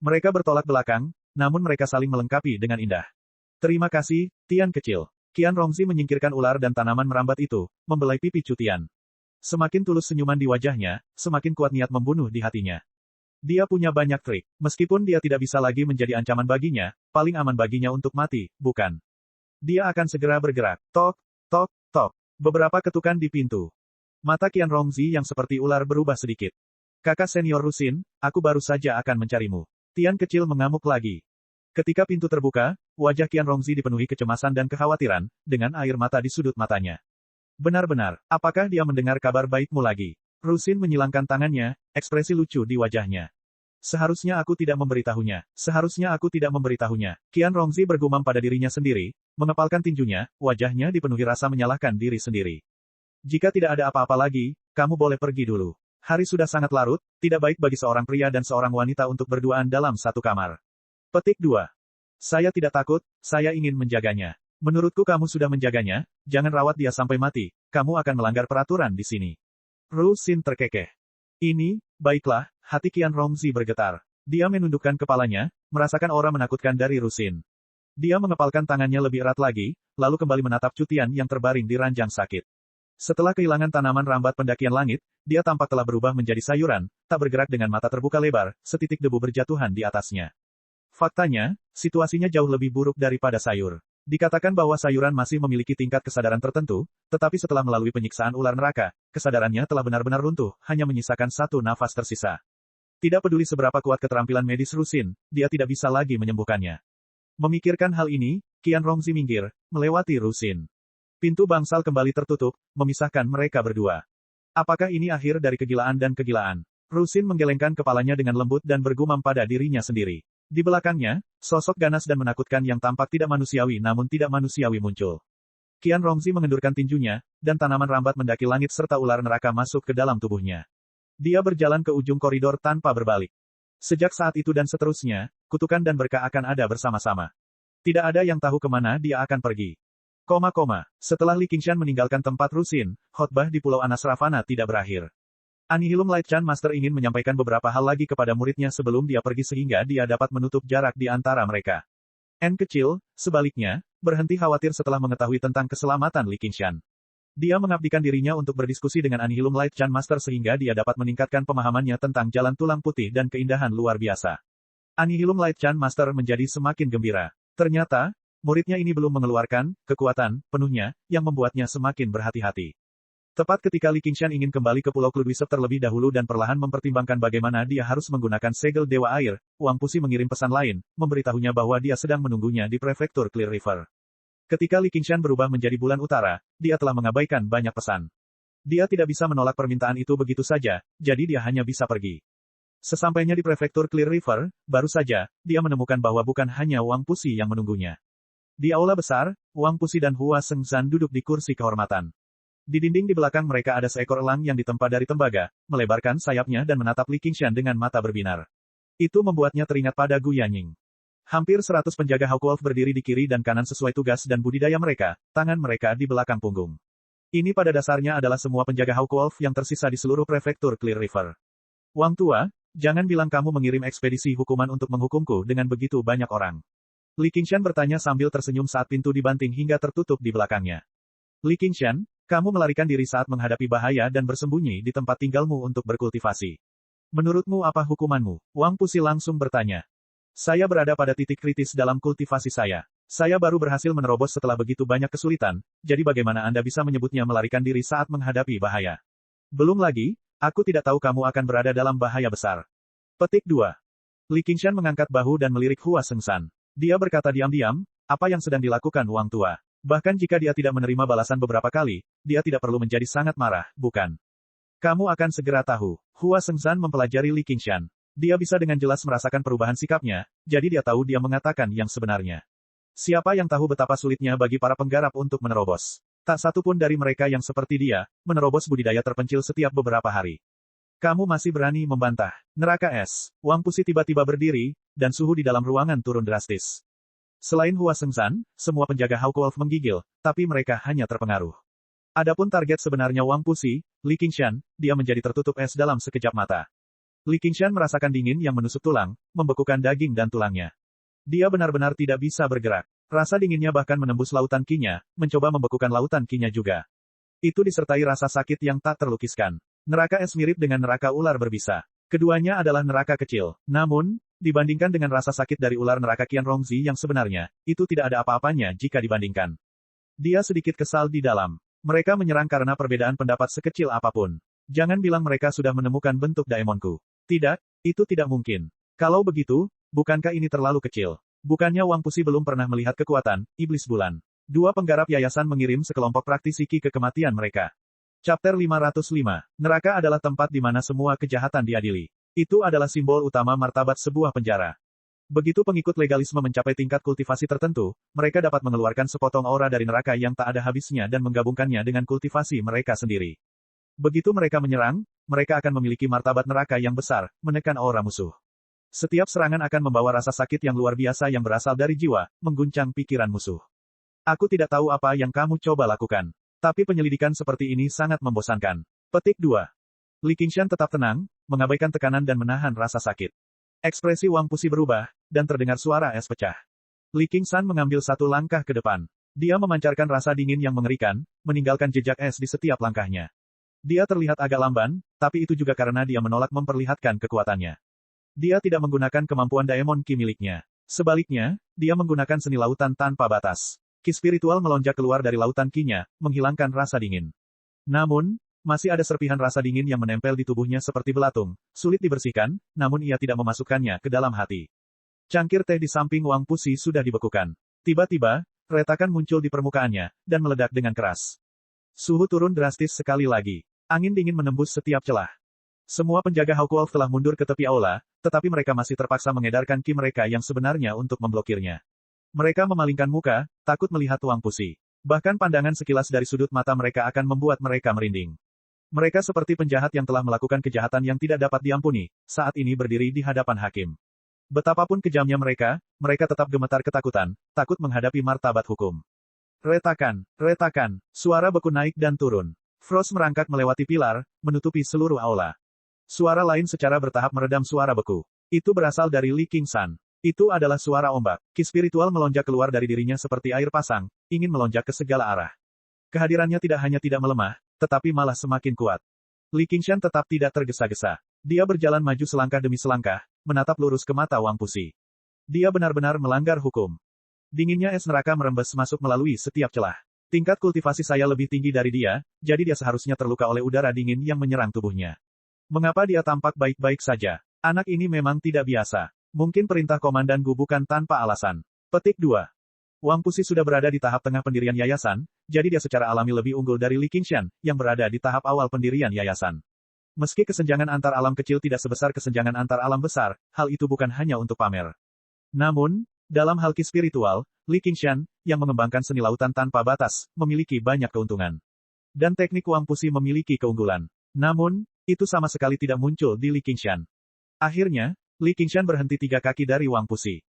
Mereka bertolak belakang, namun mereka saling melengkapi dengan indah. Terima kasih, Tian kecil. Qian Rongzi menyingkirkan ular dan tanaman merambat itu, membelai pipi Chu Tian. Semakin tulus senyuman di wajahnya, semakin kuat niat membunuh di hatinya. Dia punya banyak trik. Meskipun dia tidak bisa lagi menjadi ancaman baginya, paling aman baginya untuk mati, bukan? Dia akan segera bergerak. Tok, tok, tok. Beberapa ketukan di pintu. Mata Qian Rongzi yang seperti ular berubah sedikit. Kakak senior Rusin, aku baru saja akan mencarimu. Tian kecil mengamuk lagi. Ketika pintu terbuka, wajah Qian Rongzi dipenuhi kecemasan dan kekhawatiran, dengan air mata di sudut matanya. Benar-benar, apakah dia mendengar kabar baikmu lagi? Rusin menyilangkan tangannya, ekspresi lucu di wajahnya. Seharusnya aku tidak memberitahunya. Seharusnya aku tidak memberitahunya. Qian Rongzi bergumam pada dirinya sendiri, mengepalkan tinjunya, wajahnya dipenuhi rasa menyalahkan diri sendiri. Jika tidak ada apa-apa lagi, kamu boleh pergi dulu. Hari sudah sangat larut, tidak baik bagi seorang pria dan seorang wanita untuk berduaan dalam satu kamar. Petik 2. Saya tidak takut, saya ingin menjaganya. Menurutku kamu sudah menjaganya, jangan rawat dia sampai mati, kamu akan melanggar peraturan di sini. Ru Xin terkekeh. Ini, baiklah, hati Qian Rongzi bergetar. Dia menundukkan kepalanya, merasakan aura menakutkan dari Ru Xin. Dia mengepalkan tangannya lebih erat lagi, lalu kembali menatap Cutian yang terbaring di ranjang sakit. Setelah kehilangan tanaman rambat pendakian langit, dia tampak telah berubah menjadi sayuran, tak bergerak dengan mata terbuka lebar, setitik debu berjatuhan di atasnya. Faktanya, situasinya jauh lebih buruk daripada sayur. Dikatakan bahwa sayuran masih memiliki tingkat kesadaran tertentu, tetapi setelah melalui penyiksaan ular neraka, kesadarannya telah benar-benar runtuh, hanya menyisakan satu nafas tersisa. Tidak peduli seberapa kuat keterampilan medis Ru Xin, dia tidak bisa lagi menyembuhkannya. Memikirkan hal ini, Qian Rongzi minggir, melewati Ru Xin. Pintu bangsal kembali tertutup, memisahkan mereka berdua. Apakah ini akhir dari kegilaan dan kegilaan? Ru Xin menggelengkan kepalanya dengan lembut dan bergumam pada dirinya sendiri. Di belakangnya, sosok ganas dan menakutkan yang tampak tidak manusiawi namun tidak manusiawi muncul. Qian Rongzi mengendurkan tinjunya, dan tanaman rambat mendaki langit serta ular neraka masuk ke dalam tubuhnya. Dia berjalan ke ujung koridor tanpa berbalik. Sejak saat itu dan seterusnya, kutukan dan berkah akan ada bersama-sama. Tidak ada yang tahu kemana dia akan pergi. Setelah Li Qingshan meninggalkan tempat Ru Xin, khotbah di Pulau Anas Ravana tidak berakhir. Annihilum Light Chan Master ingin menyampaikan beberapa hal lagi kepada muridnya sebelum dia pergi sehingga dia dapat menutup jarak di antara mereka. N kecil, sebaliknya, berhenti khawatir setelah mengetahui tentang keselamatan Li Qingshan. Dia mengabdikan dirinya untuk berdiskusi dengan Annihilum Light Chan Master sehingga dia dapat meningkatkan pemahamannya tentang jalan tulang putih dan keindahan luar biasa. Annihilum Light Chan Master menjadi semakin gembira. Ternyata, muridnya ini belum mengeluarkan kekuatan penuhnya, yang membuatnya semakin berhati-hati. Tepat ketika Li Qingshan ingin kembali ke Pulau Kludwisep terlebih dahulu dan perlahan mempertimbangkan bagaimana dia harus menggunakan segel Dewa Air, Wang Pusi mengirim pesan lain, memberitahunya bahwa dia sedang menunggunya di prefektur Clear River. Ketika Li Qingshan berubah menjadi bulan utara, dia telah mengabaikan banyak pesan. Dia tidak bisa menolak permintaan itu begitu saja, jadi dia hanya bisa pergi. Sesampainya di prefektur Clear River, baru saja, dia menemukan bahwa bukan hanya Wang Pusi yang menunggunya. Di aula besar, Wang Pusi dan Hua Sengzan duduk di kursi kehormatan. Di dinding di belakang mereka ada seekor elang yang ditempa dari tembaga, melebarkan sayapnya dan menatap Li Qingshan dengan mata berbinar. Itu membuatnya teringat pada Gu Yanying. Hampir 100 penjaga Hawkwolf berdiri di kiri dan kanan sesuai tugas dan budidaya mereka, tangan mereka di belakang punggung. Ini pada dasarnya adalah semua penjaga Hawkwolf yang tersisa di seluruh prefektur Clear River. Wang Tua, jangan bilang kamu mengirim ekspedisi hukuman untuk menghukumku dengan begitu banyak orang. Li Qingshan bertanya sambil tersenyum saat pintu dibanting hingga tertutup di belakangnya. Li Qingshan, kamu melarikan diri saat menghadapi bahaya dan bersembunyi di tempat tinggalmu untuk berkultivasi. Menurutmu apa hukumanmu? Wang Pusi langsung bertanya. Saya berada pada titik kritis dalam kultivasi saya. Saya baru berhasil menerobos setelah begitu banyak kesulitan, jadi bagaimana Anda bisa menyebutnya melarikan diri saat menghadapi bahaya? Belum lagi, aku tidak tahu kamu akan berada dalam bahaya besar. Petik 2. Li Qingshan mengangkat bahu dan melirik Hua Sengzan. Dia berkata diam-diam, apa yang sedang dilakukan Wang Tua? Bahkan jika dia tidak menerima balasan beberapa kali, dia tidak perlu menjadi sangat marah, bukan? Kamu akan segera tahu. Hua Sengzan mempelajari Li Qingshan. Dia bisa dengan jelas merasakan perubahan sikapnya, jadi dia tahu dia mengatakan yang sebenarnya. Siapa yang tahu betapa sulitnya bagi para penggarap untuk menerobos? Tak satu pun dari mereka yang seperti dia, menerobos budidaya terpencil setiap beberapa hari. Kamu masih berani membantah. Neraka es. Wang Pusi tiba-tiba berdiri, dan suhu di dalam ruangan turun drastis. Selain Hua Sengzan, semua penjaga Hawkwolf menggigil, tapi mereka hanya terpengaruh. Adapun target sebenarnya Wang Pusi, Li Qingshan, dia menjadi tertutup es dalam sekejap mata. Li Qingshan merasakan dingin yang menusuk tulang, membekukan daging dan tulangnya. Dia benar-benar tidak bisa bergerak. Rasa dinginnya bahkan menembus lautan kinya, mencoba membekukan lautan kinya juga. Itu disertai rasa sakit yang tak terlukiskan. Neraka es mirip dengan neraka ular berbisa. Keduanya adalah neraka kecil. Namun, dibandingkan dengan rasa sakit dari ular neraka Qian Rongzi yang sebenarnya, itu tidak ada apa-apanya jika dibandingkan. Dia sedikit kesal di dalam. Mereka menyerang karena perbedaan pendapat sekecil apapun. Jangan bilang mereka sudah menemukan bentuk daemonku. Tidak, itu tidak mungkin. Kalau begitu, bukankah ini terlalu kecil? Bukannya Wang Pusi belum pernah melihat kekuatan iblis bulan. Dua penggarap yayasan mengirim sekelompok praktisi ki ke kematian mereka. Chapter 505. Neraka adalah tempat di mana semua kejahatan diadili. Itu adalah simbol utama martabat sebuah penjara. Begitu pengikut legalisme mencapai tingkat kultivasi tertentu, mereka dapat mengeluarkan sepotong aura dari neraka yang tak ada habisnya dan menggabungkannya dengan kultivasi mereka sendiri. Begitu mereka menyerang, mereka akan memiliki martabat neraka yang besar, menekan aura musuh. Setiap serangan akan membawa rasa sakit yang luar biasa yang berasal dari jiwa, mengguncang pikiran musuh. Aku tidak tahu apa yang kamu coba lakukan. Tapi penyelidikan seperti ini sangat membosankan. Petik 2. Li Qingshan tetap tenang, mengabaikan tekanan dan menahan rasa sakit. Ekspresi Wang Pusi berubah, dan terdengar suara es pecah. Li Qingshan mengambil satu langkah ke depan. Dia memancarkan rasa dingin yang mengerikan, meninggalkan jejak es di setiap langkahnya. Dia terlihat agak lamban, tapi itu juga karena dia menolak memperlihatkan kekuatannya. Dia tidak menggunakan kemampuan Daemon Ki miliknya. Sebaliknya, dia menggunakan seni lautan tanpa batas. Ki spiritual melonjak keluar dari lautan Ki-nya, menghilangkan rasa dingin. Namun, masih ada serpihan rasa dingin yang menempel di tubuhnya seperti belatung, sulit dibersihkan, namun ia tidak memasukkannya ke dalam hati. Cangkir teh di samping Wang Pusi sudah dibekukan. Tiba-tiba, retakan muncul di permukaannya, dan meledak dengan keras. Suhu turun drastis sekali lagi. Angin dingin menembus setiap celah. Semua penjaga Hawkwolf telah mundur ke tepi aula, tetapi mereka masih terpaksa mengedarkan ki mereka yang sebenarnya untuk memblokirnya. Mereka memalingkan muka, takut melihat Wang Pusi. Bahkan pandangan sekilas dari sudut mata mereka akan membuat mereka merinding. Mereka seperti penjahat yang telah melakukan kejahatan yang tidak dapat diampuni, saat ini berdiri di hadapan hakim. Betapapun kejamnya mereka tetap gemetar ketakutan, takut menghadapi martabat hukum. Retakan, retakan, suara beku naik dan turun. Frost merangkak melewati pilar, menutupi seluruh aula. Suara lain secara bertahap meredam suara beku. Itu berasal dari Li Qingshan. Itu adalah suara ombak. Ki spiritual melonjak keluar dari dirinya seperti air pasang, ingin melonjak ke segala arah. Kehadirannya tidak hanya tidak melemah, tetapi malah semakin kuat. Li Qingshan tetap tidak tergesa-gesa. Dia berjalan maju selangkah demi selangkah, menatap lurus ke mata Wang Pusi. Dia benar-benar melanggar hukum. Dinginnya es neraka merembes masuk melalui setiap celah. Tingkat kultivasi saya lebih tinggi dari dia, jadi dia seharusnya terluka oleh udara dingin yang menyerang tubuhnya. Mengapa dia tampak baik-baik saja? Anak ini memang tidak biasa. Mungkin perintah Komandan Gu bukan tanpa alasan. Petik 2. Wang Pusi sudah berada di tahap tengah pendirian yayasan, jadi dia secara alami lebih unggul dari Li Qingshan, yang berada di tahap awal pendirian yayasan. Meski kesenjangan antar alam kecil tidak sebesar kesenjangan antar alam besar, hal itu bukan hanya untuk pamer. Namun, dalam hal ki spiritual, Li Qingshan, yang mengembangkan seni lautan tanpa batas, memiliki banyak keuntungan. Dan teknik Wang Pusi memiliki keunggulan. Namun, itu sama sekali tidak muncul di Li Qingshan. Akhirnya, Li Qingshan berhenti 3 kaki dari Wang Pusi.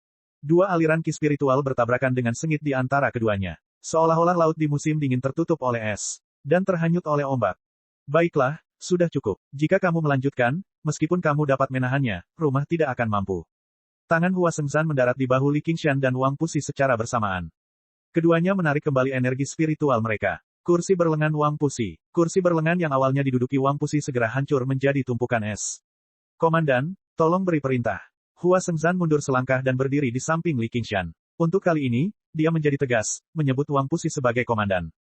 Dua aliran ki spiritual bertabrakan dengan sengit di antara keduanya. Seolah-olah laut di musim dingin tertutup oleh es. Dan terhanyut oleh ombak. Baiklah, sudah cukup. Jika kamu melanjutkan, meskipun kamu dapat menahannya, rumah tidak akan mampu. Tangan Hua Sengzan mendarat di bahu Li Qingshan dan Wang Pusi secara bersamaan. Keduanya menarik kembali energi spiritual mereka. Kursi berlengan Wang Pusi. Kursi berlengan yang awalnya diduduki Wang Pusi segera hancur menjadi tumpukan es. Komandan, tolong beri perintah. Hua Sengzan mundur selangkah dan berdiri di samping Li Qingshan. Untuk kali ini, dia menjadi tegas, menyebut Wang Pusi sebagai komandan.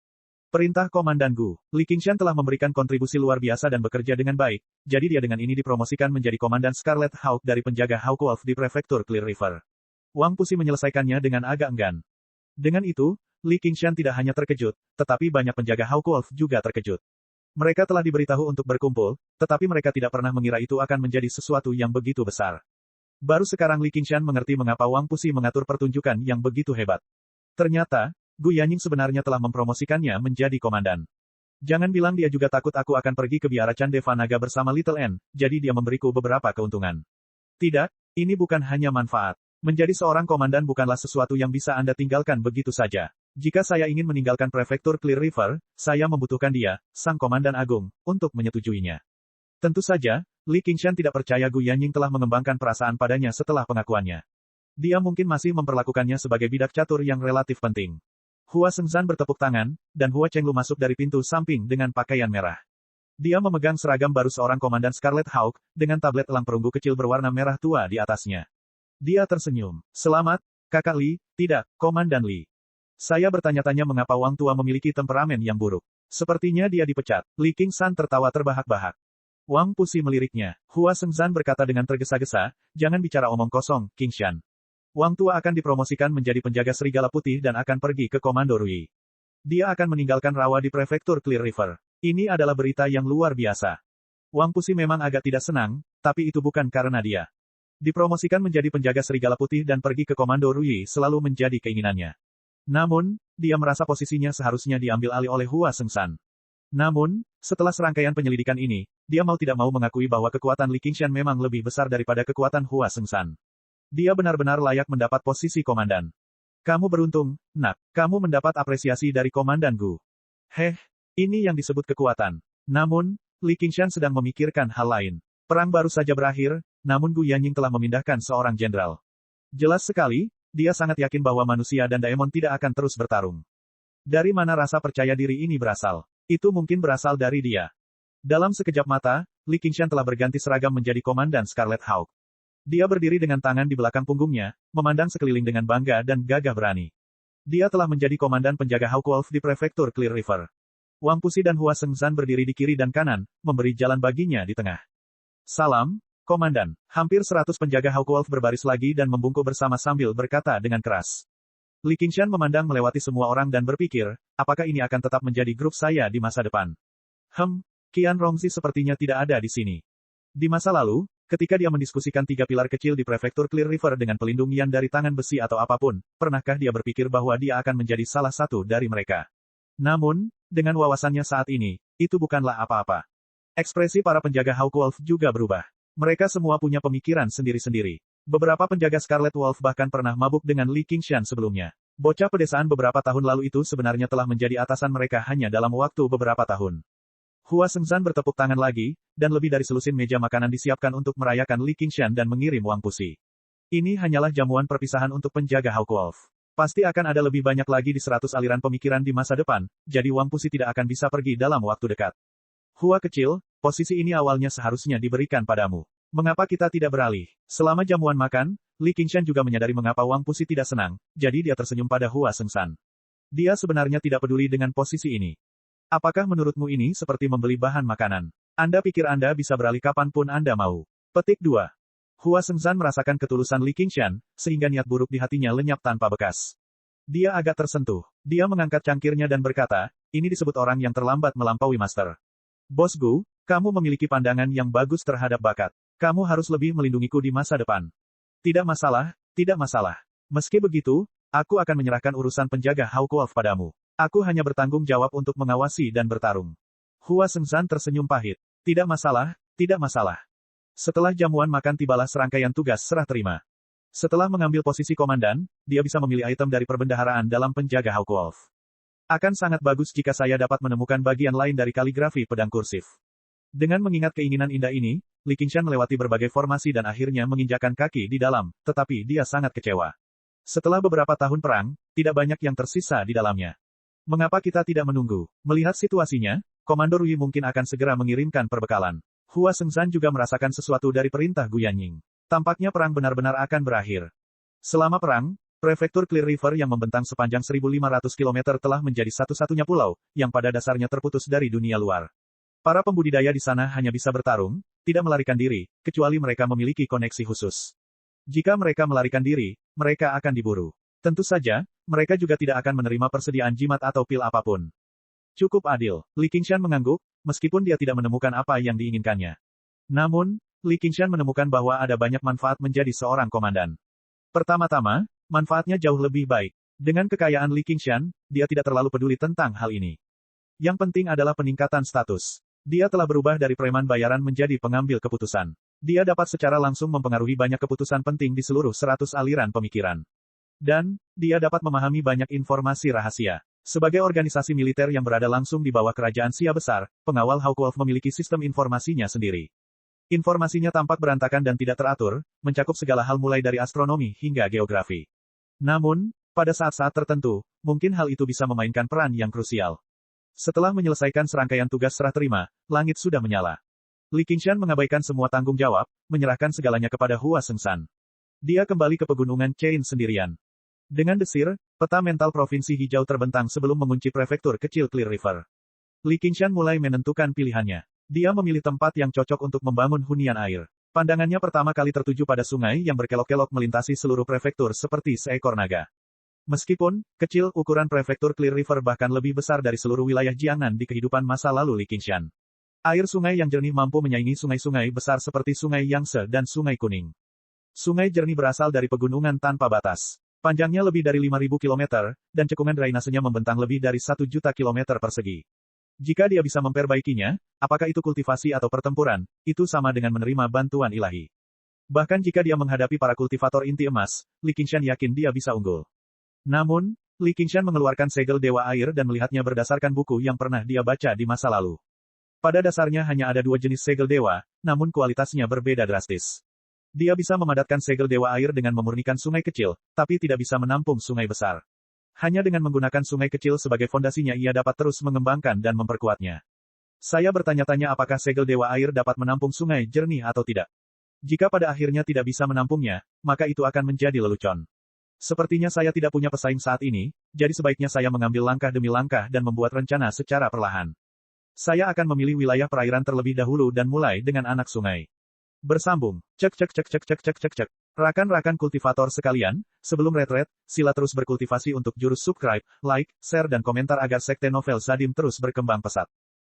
Perintah Komandan Gu. Li Qingshan telah memberikan kontribusi luar biasa dan bekerja dengan baik, jadi dia dengan ini dipromosikan menjadi Komandan Scarlet Hawk dari penjaga Hawkwolf di prefektur Clear River. Wang Pusi menyelesaikannya dengan agak enggan. Dengan itu, Li Qingshan tidak hanya terkejut, tetapi banyak penjaga Hawkwolf juga terkejut. Mereka telah diberitahu untuk berkumpul, tetapi mereka tidak pernah mengira itu akan menjadi sesuatu yang begitu besar. Baru sekarang Li Qingshan mengerti mengapa Wang Pusi mengatur pertunjukan yang begitu hebat. Ternyata, Gu Yanying sebenarnya telah mempromosikannya menjadi komandan. Jangan bilang dia juga takut aku akan pergi ke biara Chandeva Naga bersama Little N, jadi dia memberiku beberapa keuntungan. Tidak, ini bukan hanya manfaat. Menjadi seorang komandan bukanlah sesuatu yang bisa Anda tinggalkan begitu saja. Jika saya ingin meninggalkan prefektur Clear River, saya membutuhkan dia, sang komandan agung, untuk menyetujuinya. Tentu saja, Li Qingshan tidak percaya Gu Yanying telah mengembangkan perasaan padanya setelah pengakuannya. Dia mungkin masih memperlakukannya sebagai bidak catur yang relatif penting. Hua Sengzan bertepuk tangan, dan Hua Chenglu masuk dari pintu samping dengan pakaian merah. Dia memegang seragam baru seorang komandan Scarlet Hawk, dengan tablet elang perunggu kecil berwarna merah tua di atasnya. Dia tersenyum. Selamat, Kakak Li. Tidak, Komandan Li. Saya bertanya-tanya mengapa Wang Tua memiliki temperamen yang buruk. Sepertinya dia dipecat. Li Qingshan tertawa terbahak-bahak. Wang Pusi meliriknya. Hua Sengzan berkata dengan tergesa-gesa, jangan bicara omong kosong, Qingshan. Wang Tua akan dipromosikan menjadi penjaga Serigala Putih dan akan pergi ke Komando Rui. Dia akan meninggalkan rawa di prefektur Clear River. Ini adalah berita yang luar biasa. Wang Pusi memang agak tidak senang, tapi itu bukan karena dia. Dipromosikan menjadi penjaga Serigala Putih dan pergi ke Komando Rui selalu menjadi keinginannya. Namun, dia merasa posisinya seharusnya diambil alih oleh Hua Sengzan. Namun, setelah serangkaian penyelidikan ini, dia mau tidak mau mengakui bahwa kekuatan Li Qingshan memang lebih besar daripada kekuatan Hua Sengshan. Dia benar-benar layak mendapat posisi komandan. Kamu beruntung, nak. Kamu mendapat apresiasi dari Komandan Gu. Ini yang disebut kekuatan. Namun, Li Qingshan sedang memikirkan hal lain. Perang baru saja berakhir, namun Gu Yanjing telah memindahkan seorang jenderal. Jelas sekali, dia sangat yakin bahwa manusia dan daemon tidak akan terus bertarung. Dari mana rasa percaya diri ini berasal? Itu mungkin berasal dari dia. Dalam sekejap mata, Li Qingshan telah berganti seragam menjadi Komandan Scarlet Hawk. Dia berdiri dengan tangan di belakang punggungnya, memandang sekeliling dengan bangga dan gagah berani. Dia telah menjadi komandan penjaga Hawk Wolf di prefektur Clear River. Wang Pusi dan Hua Sengshan berdiri di kiri dan kanan, memberi jalan baginya di tengah. Salam, Komandan. Hampir 100 penjaga Hawk Wolf berbaris lagi dan membungkuk bersama sambil berkata dengan keras. Li Qingshan memandang melewati semua orang dan berpikir, apakah ini akan tetap menjadi grup saya di masa depan? Qian Rongzi sepertinya tidak ada di sini. Di masa lalu, ketika dia mendiskusikan 3 pilar kecil di prefektur Clear River dengan pelindung Yan dari tangan besi atau apapun, pernahkah dia berpikir bahwa dia akan menjadi salah satu dari mereka? Namun, dengan wawasannya saat ini, itu bukanlah apa-apa. Ekspresi para penjaga Hawk Wolf juga berubah. Mereka semua punya pemikiran sendiri-sendiri. Beberapa penjaga Scarlet Wolf bahkan pernah mabuk dengan Li Qingshan sebelumnya. Bocah pedesaan beberapa tahun lalu itu sebenarnya telah menjadi atasan mereka hanya dalam waktu beberapa tahun. Hua Sengshan bertepuk tangan lagi, dan lebih dari selusin meja makanan disiapkan untuk merayakan Li Qingshan dan mengirim Wang Pusi. Ini hanyalah jamuan perpisahan untuk penjaga Hawk Wolf. Pasti akan ada lebih banyak lagi di 100 aliran pemikiran di masa depan, jadi Wang Pusi tidak akan bisa pergi dalam waktu dekat. Hua kecil, posisi ini awalnya seharusnya diberikan padamu. Mengapa kita tidak beralih? Selama jamuan makan, Li Qingshan juga menyadari mengapa Wang Pusi tidak senang, jadi dia tersenyum pada Hua Sengshan. Dia sebenarnya tidak peduli dengan posisi ini. Apakah menurutmu ini seperti membeli bahan makanan? Anda pikir Anda bisa beralih kapanpun Anda mau. Petik 2. Hua Sengshan merasakan ketulusan Li Qingshan, sehingga niat buruk di hatinya lenyap tanpa bekas. Dia agak tersentuh. Dia mengangkat cangkirnya dan berkata, ini disebut orang yang terlambat melampaui master. Bos Gu, kamu memiliki pandangan yang bagus terhadap bakat. Kamu harus lebih melindungiku di masa depan. Tidak masalah, tidak masalah. Meski begitu, aku akan menyerahkan urusan penjaga Hawk Wolf padamu. Aku hanya bertanggung jawab untuk mengawasi dan bertarung. Hua Sengshan tersenyum pahit. Tidak masalah, tidak masalah. Setelah jamuan makan tibalah serangkaian tugas serah terima. Setelah mengambil posisi komandan, dia bisa memilih item dari perbendaharaan dalam penjaga Hawk Wolf. Akan sangat bagus jika saya dapat menemukan bagian lain dari kaligrafi pedang kursif. Dengan mengingat keinginan indah ini, Li Qingshan melewati berbagai formasi dan akhirnya menginjakkan kaki di dalam, tetapi dia sangat kecewa. Setelah beberapa tahun perang, tidak banyak yang tersisa di dalamnya. Mengapa kita tidak menunggu? Melihat situasinya, Komando Rui mungkin akan segera mengirimkan perbekalan. Hua Sengshan juga merasakan sesuatu dari perintah Gu Yanjing. Tampaknya perang benar-benar akan berakhir. Selama perang, prefektur Clear River yang membentang sepanjang 1.500 km telah menjadi satu-satunya pulau, yang pada dasarnya terputus dari dunia luar. Para pembudidaya di sana hanya bisa bertarung, tidak melarikan diri, kecuali mereka memiliki koneksi khusus. Jika mereka melarikan diri, mereka akan diburu. Tentu saja, mereka juga tidak akan menerima persediaan jimat atau pil apapun. Cukup adil. Li Qingshan mengangguk, meskipun dia tidak menemukan apa yang diinginkannya. Namun, Li Qingshan menemukan bahwa ada banyak manfaat menjadi seorang komandan. Pertama-tama, manfaatnya jauh lebih baik. Dengan kekayaan Li Qingshan, dia tidak terlalu peduli tentang hal ini. Yang penting adalah peningkatan status. Dia telah berubah dari preman bayaran menjadi pengambil keputusan. Dia dapat secara langsung mempengaruhi banyak keputusan penting di seluruh 100 aliran pemikiran. Dan, dia dapat memahami banyak informasi rahasia. Sebagai organisasi militer yang berada langsung di bawah kerajaan Xia Besar, pengawal Hawk Wolf memiliki sistem informasinya sendiri. Informasinya tampak berantakan dan tidak teratur, mencakup segala hal mulai dari astronomi hingga geografi. Namun, pada saat-saat tertentu, mungkin hal itu bisa memainkan peran yang krusial. Setelah menyelesaikan serangkaian tugas serah terima, langit sudah menyala. Li Qingshan mengabaikan semua tanggung jawab, menyerahkan segalanya kepada Hua Sengshan. Dia kembali ke pegunungan Chain sendirian. Dengan desir, peta mental provinsi hijau terbentang sebelum mengunci prefektur kecil Clear River. Li Qingshan mulai menentukan pilihannya. Dia memilih tempat yang cocok untuk membangun hunian air. Pandangannya pertama kali tertuju pada sungai yang berkelok-kelok melintasi seluruh prefektur seperti seekor naga. Meskipun, kecil, ukuran prefektur Clear River bahkan lebih besar dari seluruh wilayah Jiangnan di kehidupan masa lalu Li Qingshan. Air sungai yang jernih mampu menyaingi sungai-sungai besar seperti Sungai Yangtze dan Sungai Kuning. Sungai jernih berasal dari pegunungan tanpa batas. Panjangnya lebih dari 5.000 km, dan cekungan drainasenya membentang lebih dari 1 juta km persegi. Jika dia bisa memperbaikinya, apakah itu kultivasi atau pertempuran, itu sama dengan menerima bantuan ilahi. Bahkan jika dia menghadapi para kultivator inti emas, Li Qingshan yakin dia bisa unggul. Namun, Li Qingshan mengeluarkan segel Dewa Air dan melihatnya berdasarkan buku yang pernah dia baca di masa lalu. Pada dasarnya hanya ada 2 jenis segel dewa, namun kualitasnya berbeda drastis. Dia bisa memadatkan segel Dewa Air dengan memurnikan sungai kecil, tapi tidak bisa menampung sungai besar. Hanya dengan menggunakan sungai kecil sebagai fondasinya ia dapat terus mengembangkan dan memperkuatnya. Saya bertanya-tanya apakah segel Dewa Air dapat menampung sungai jernih atau tidak. Jika pada akhirnya tidak bisa menampungnya, maka itu akan menjadi lelucon. Sepertinya saya tidak punya pesaing saat ini, jadi sebaiknya saya mengambil langkah demi langkah dan membuat rencana secara perlahan. Saya akan memilih wilayah perairan terlebih dahulu dan mulai dengan anak sungai. Bersambung. Cek. Rakan-rakan kultivator sekalian, sebelum retret, sila terus berkultivasi untuk jurus subscribe, like, share dan komentar agar sekte novel Sadim terus berkembang pesat.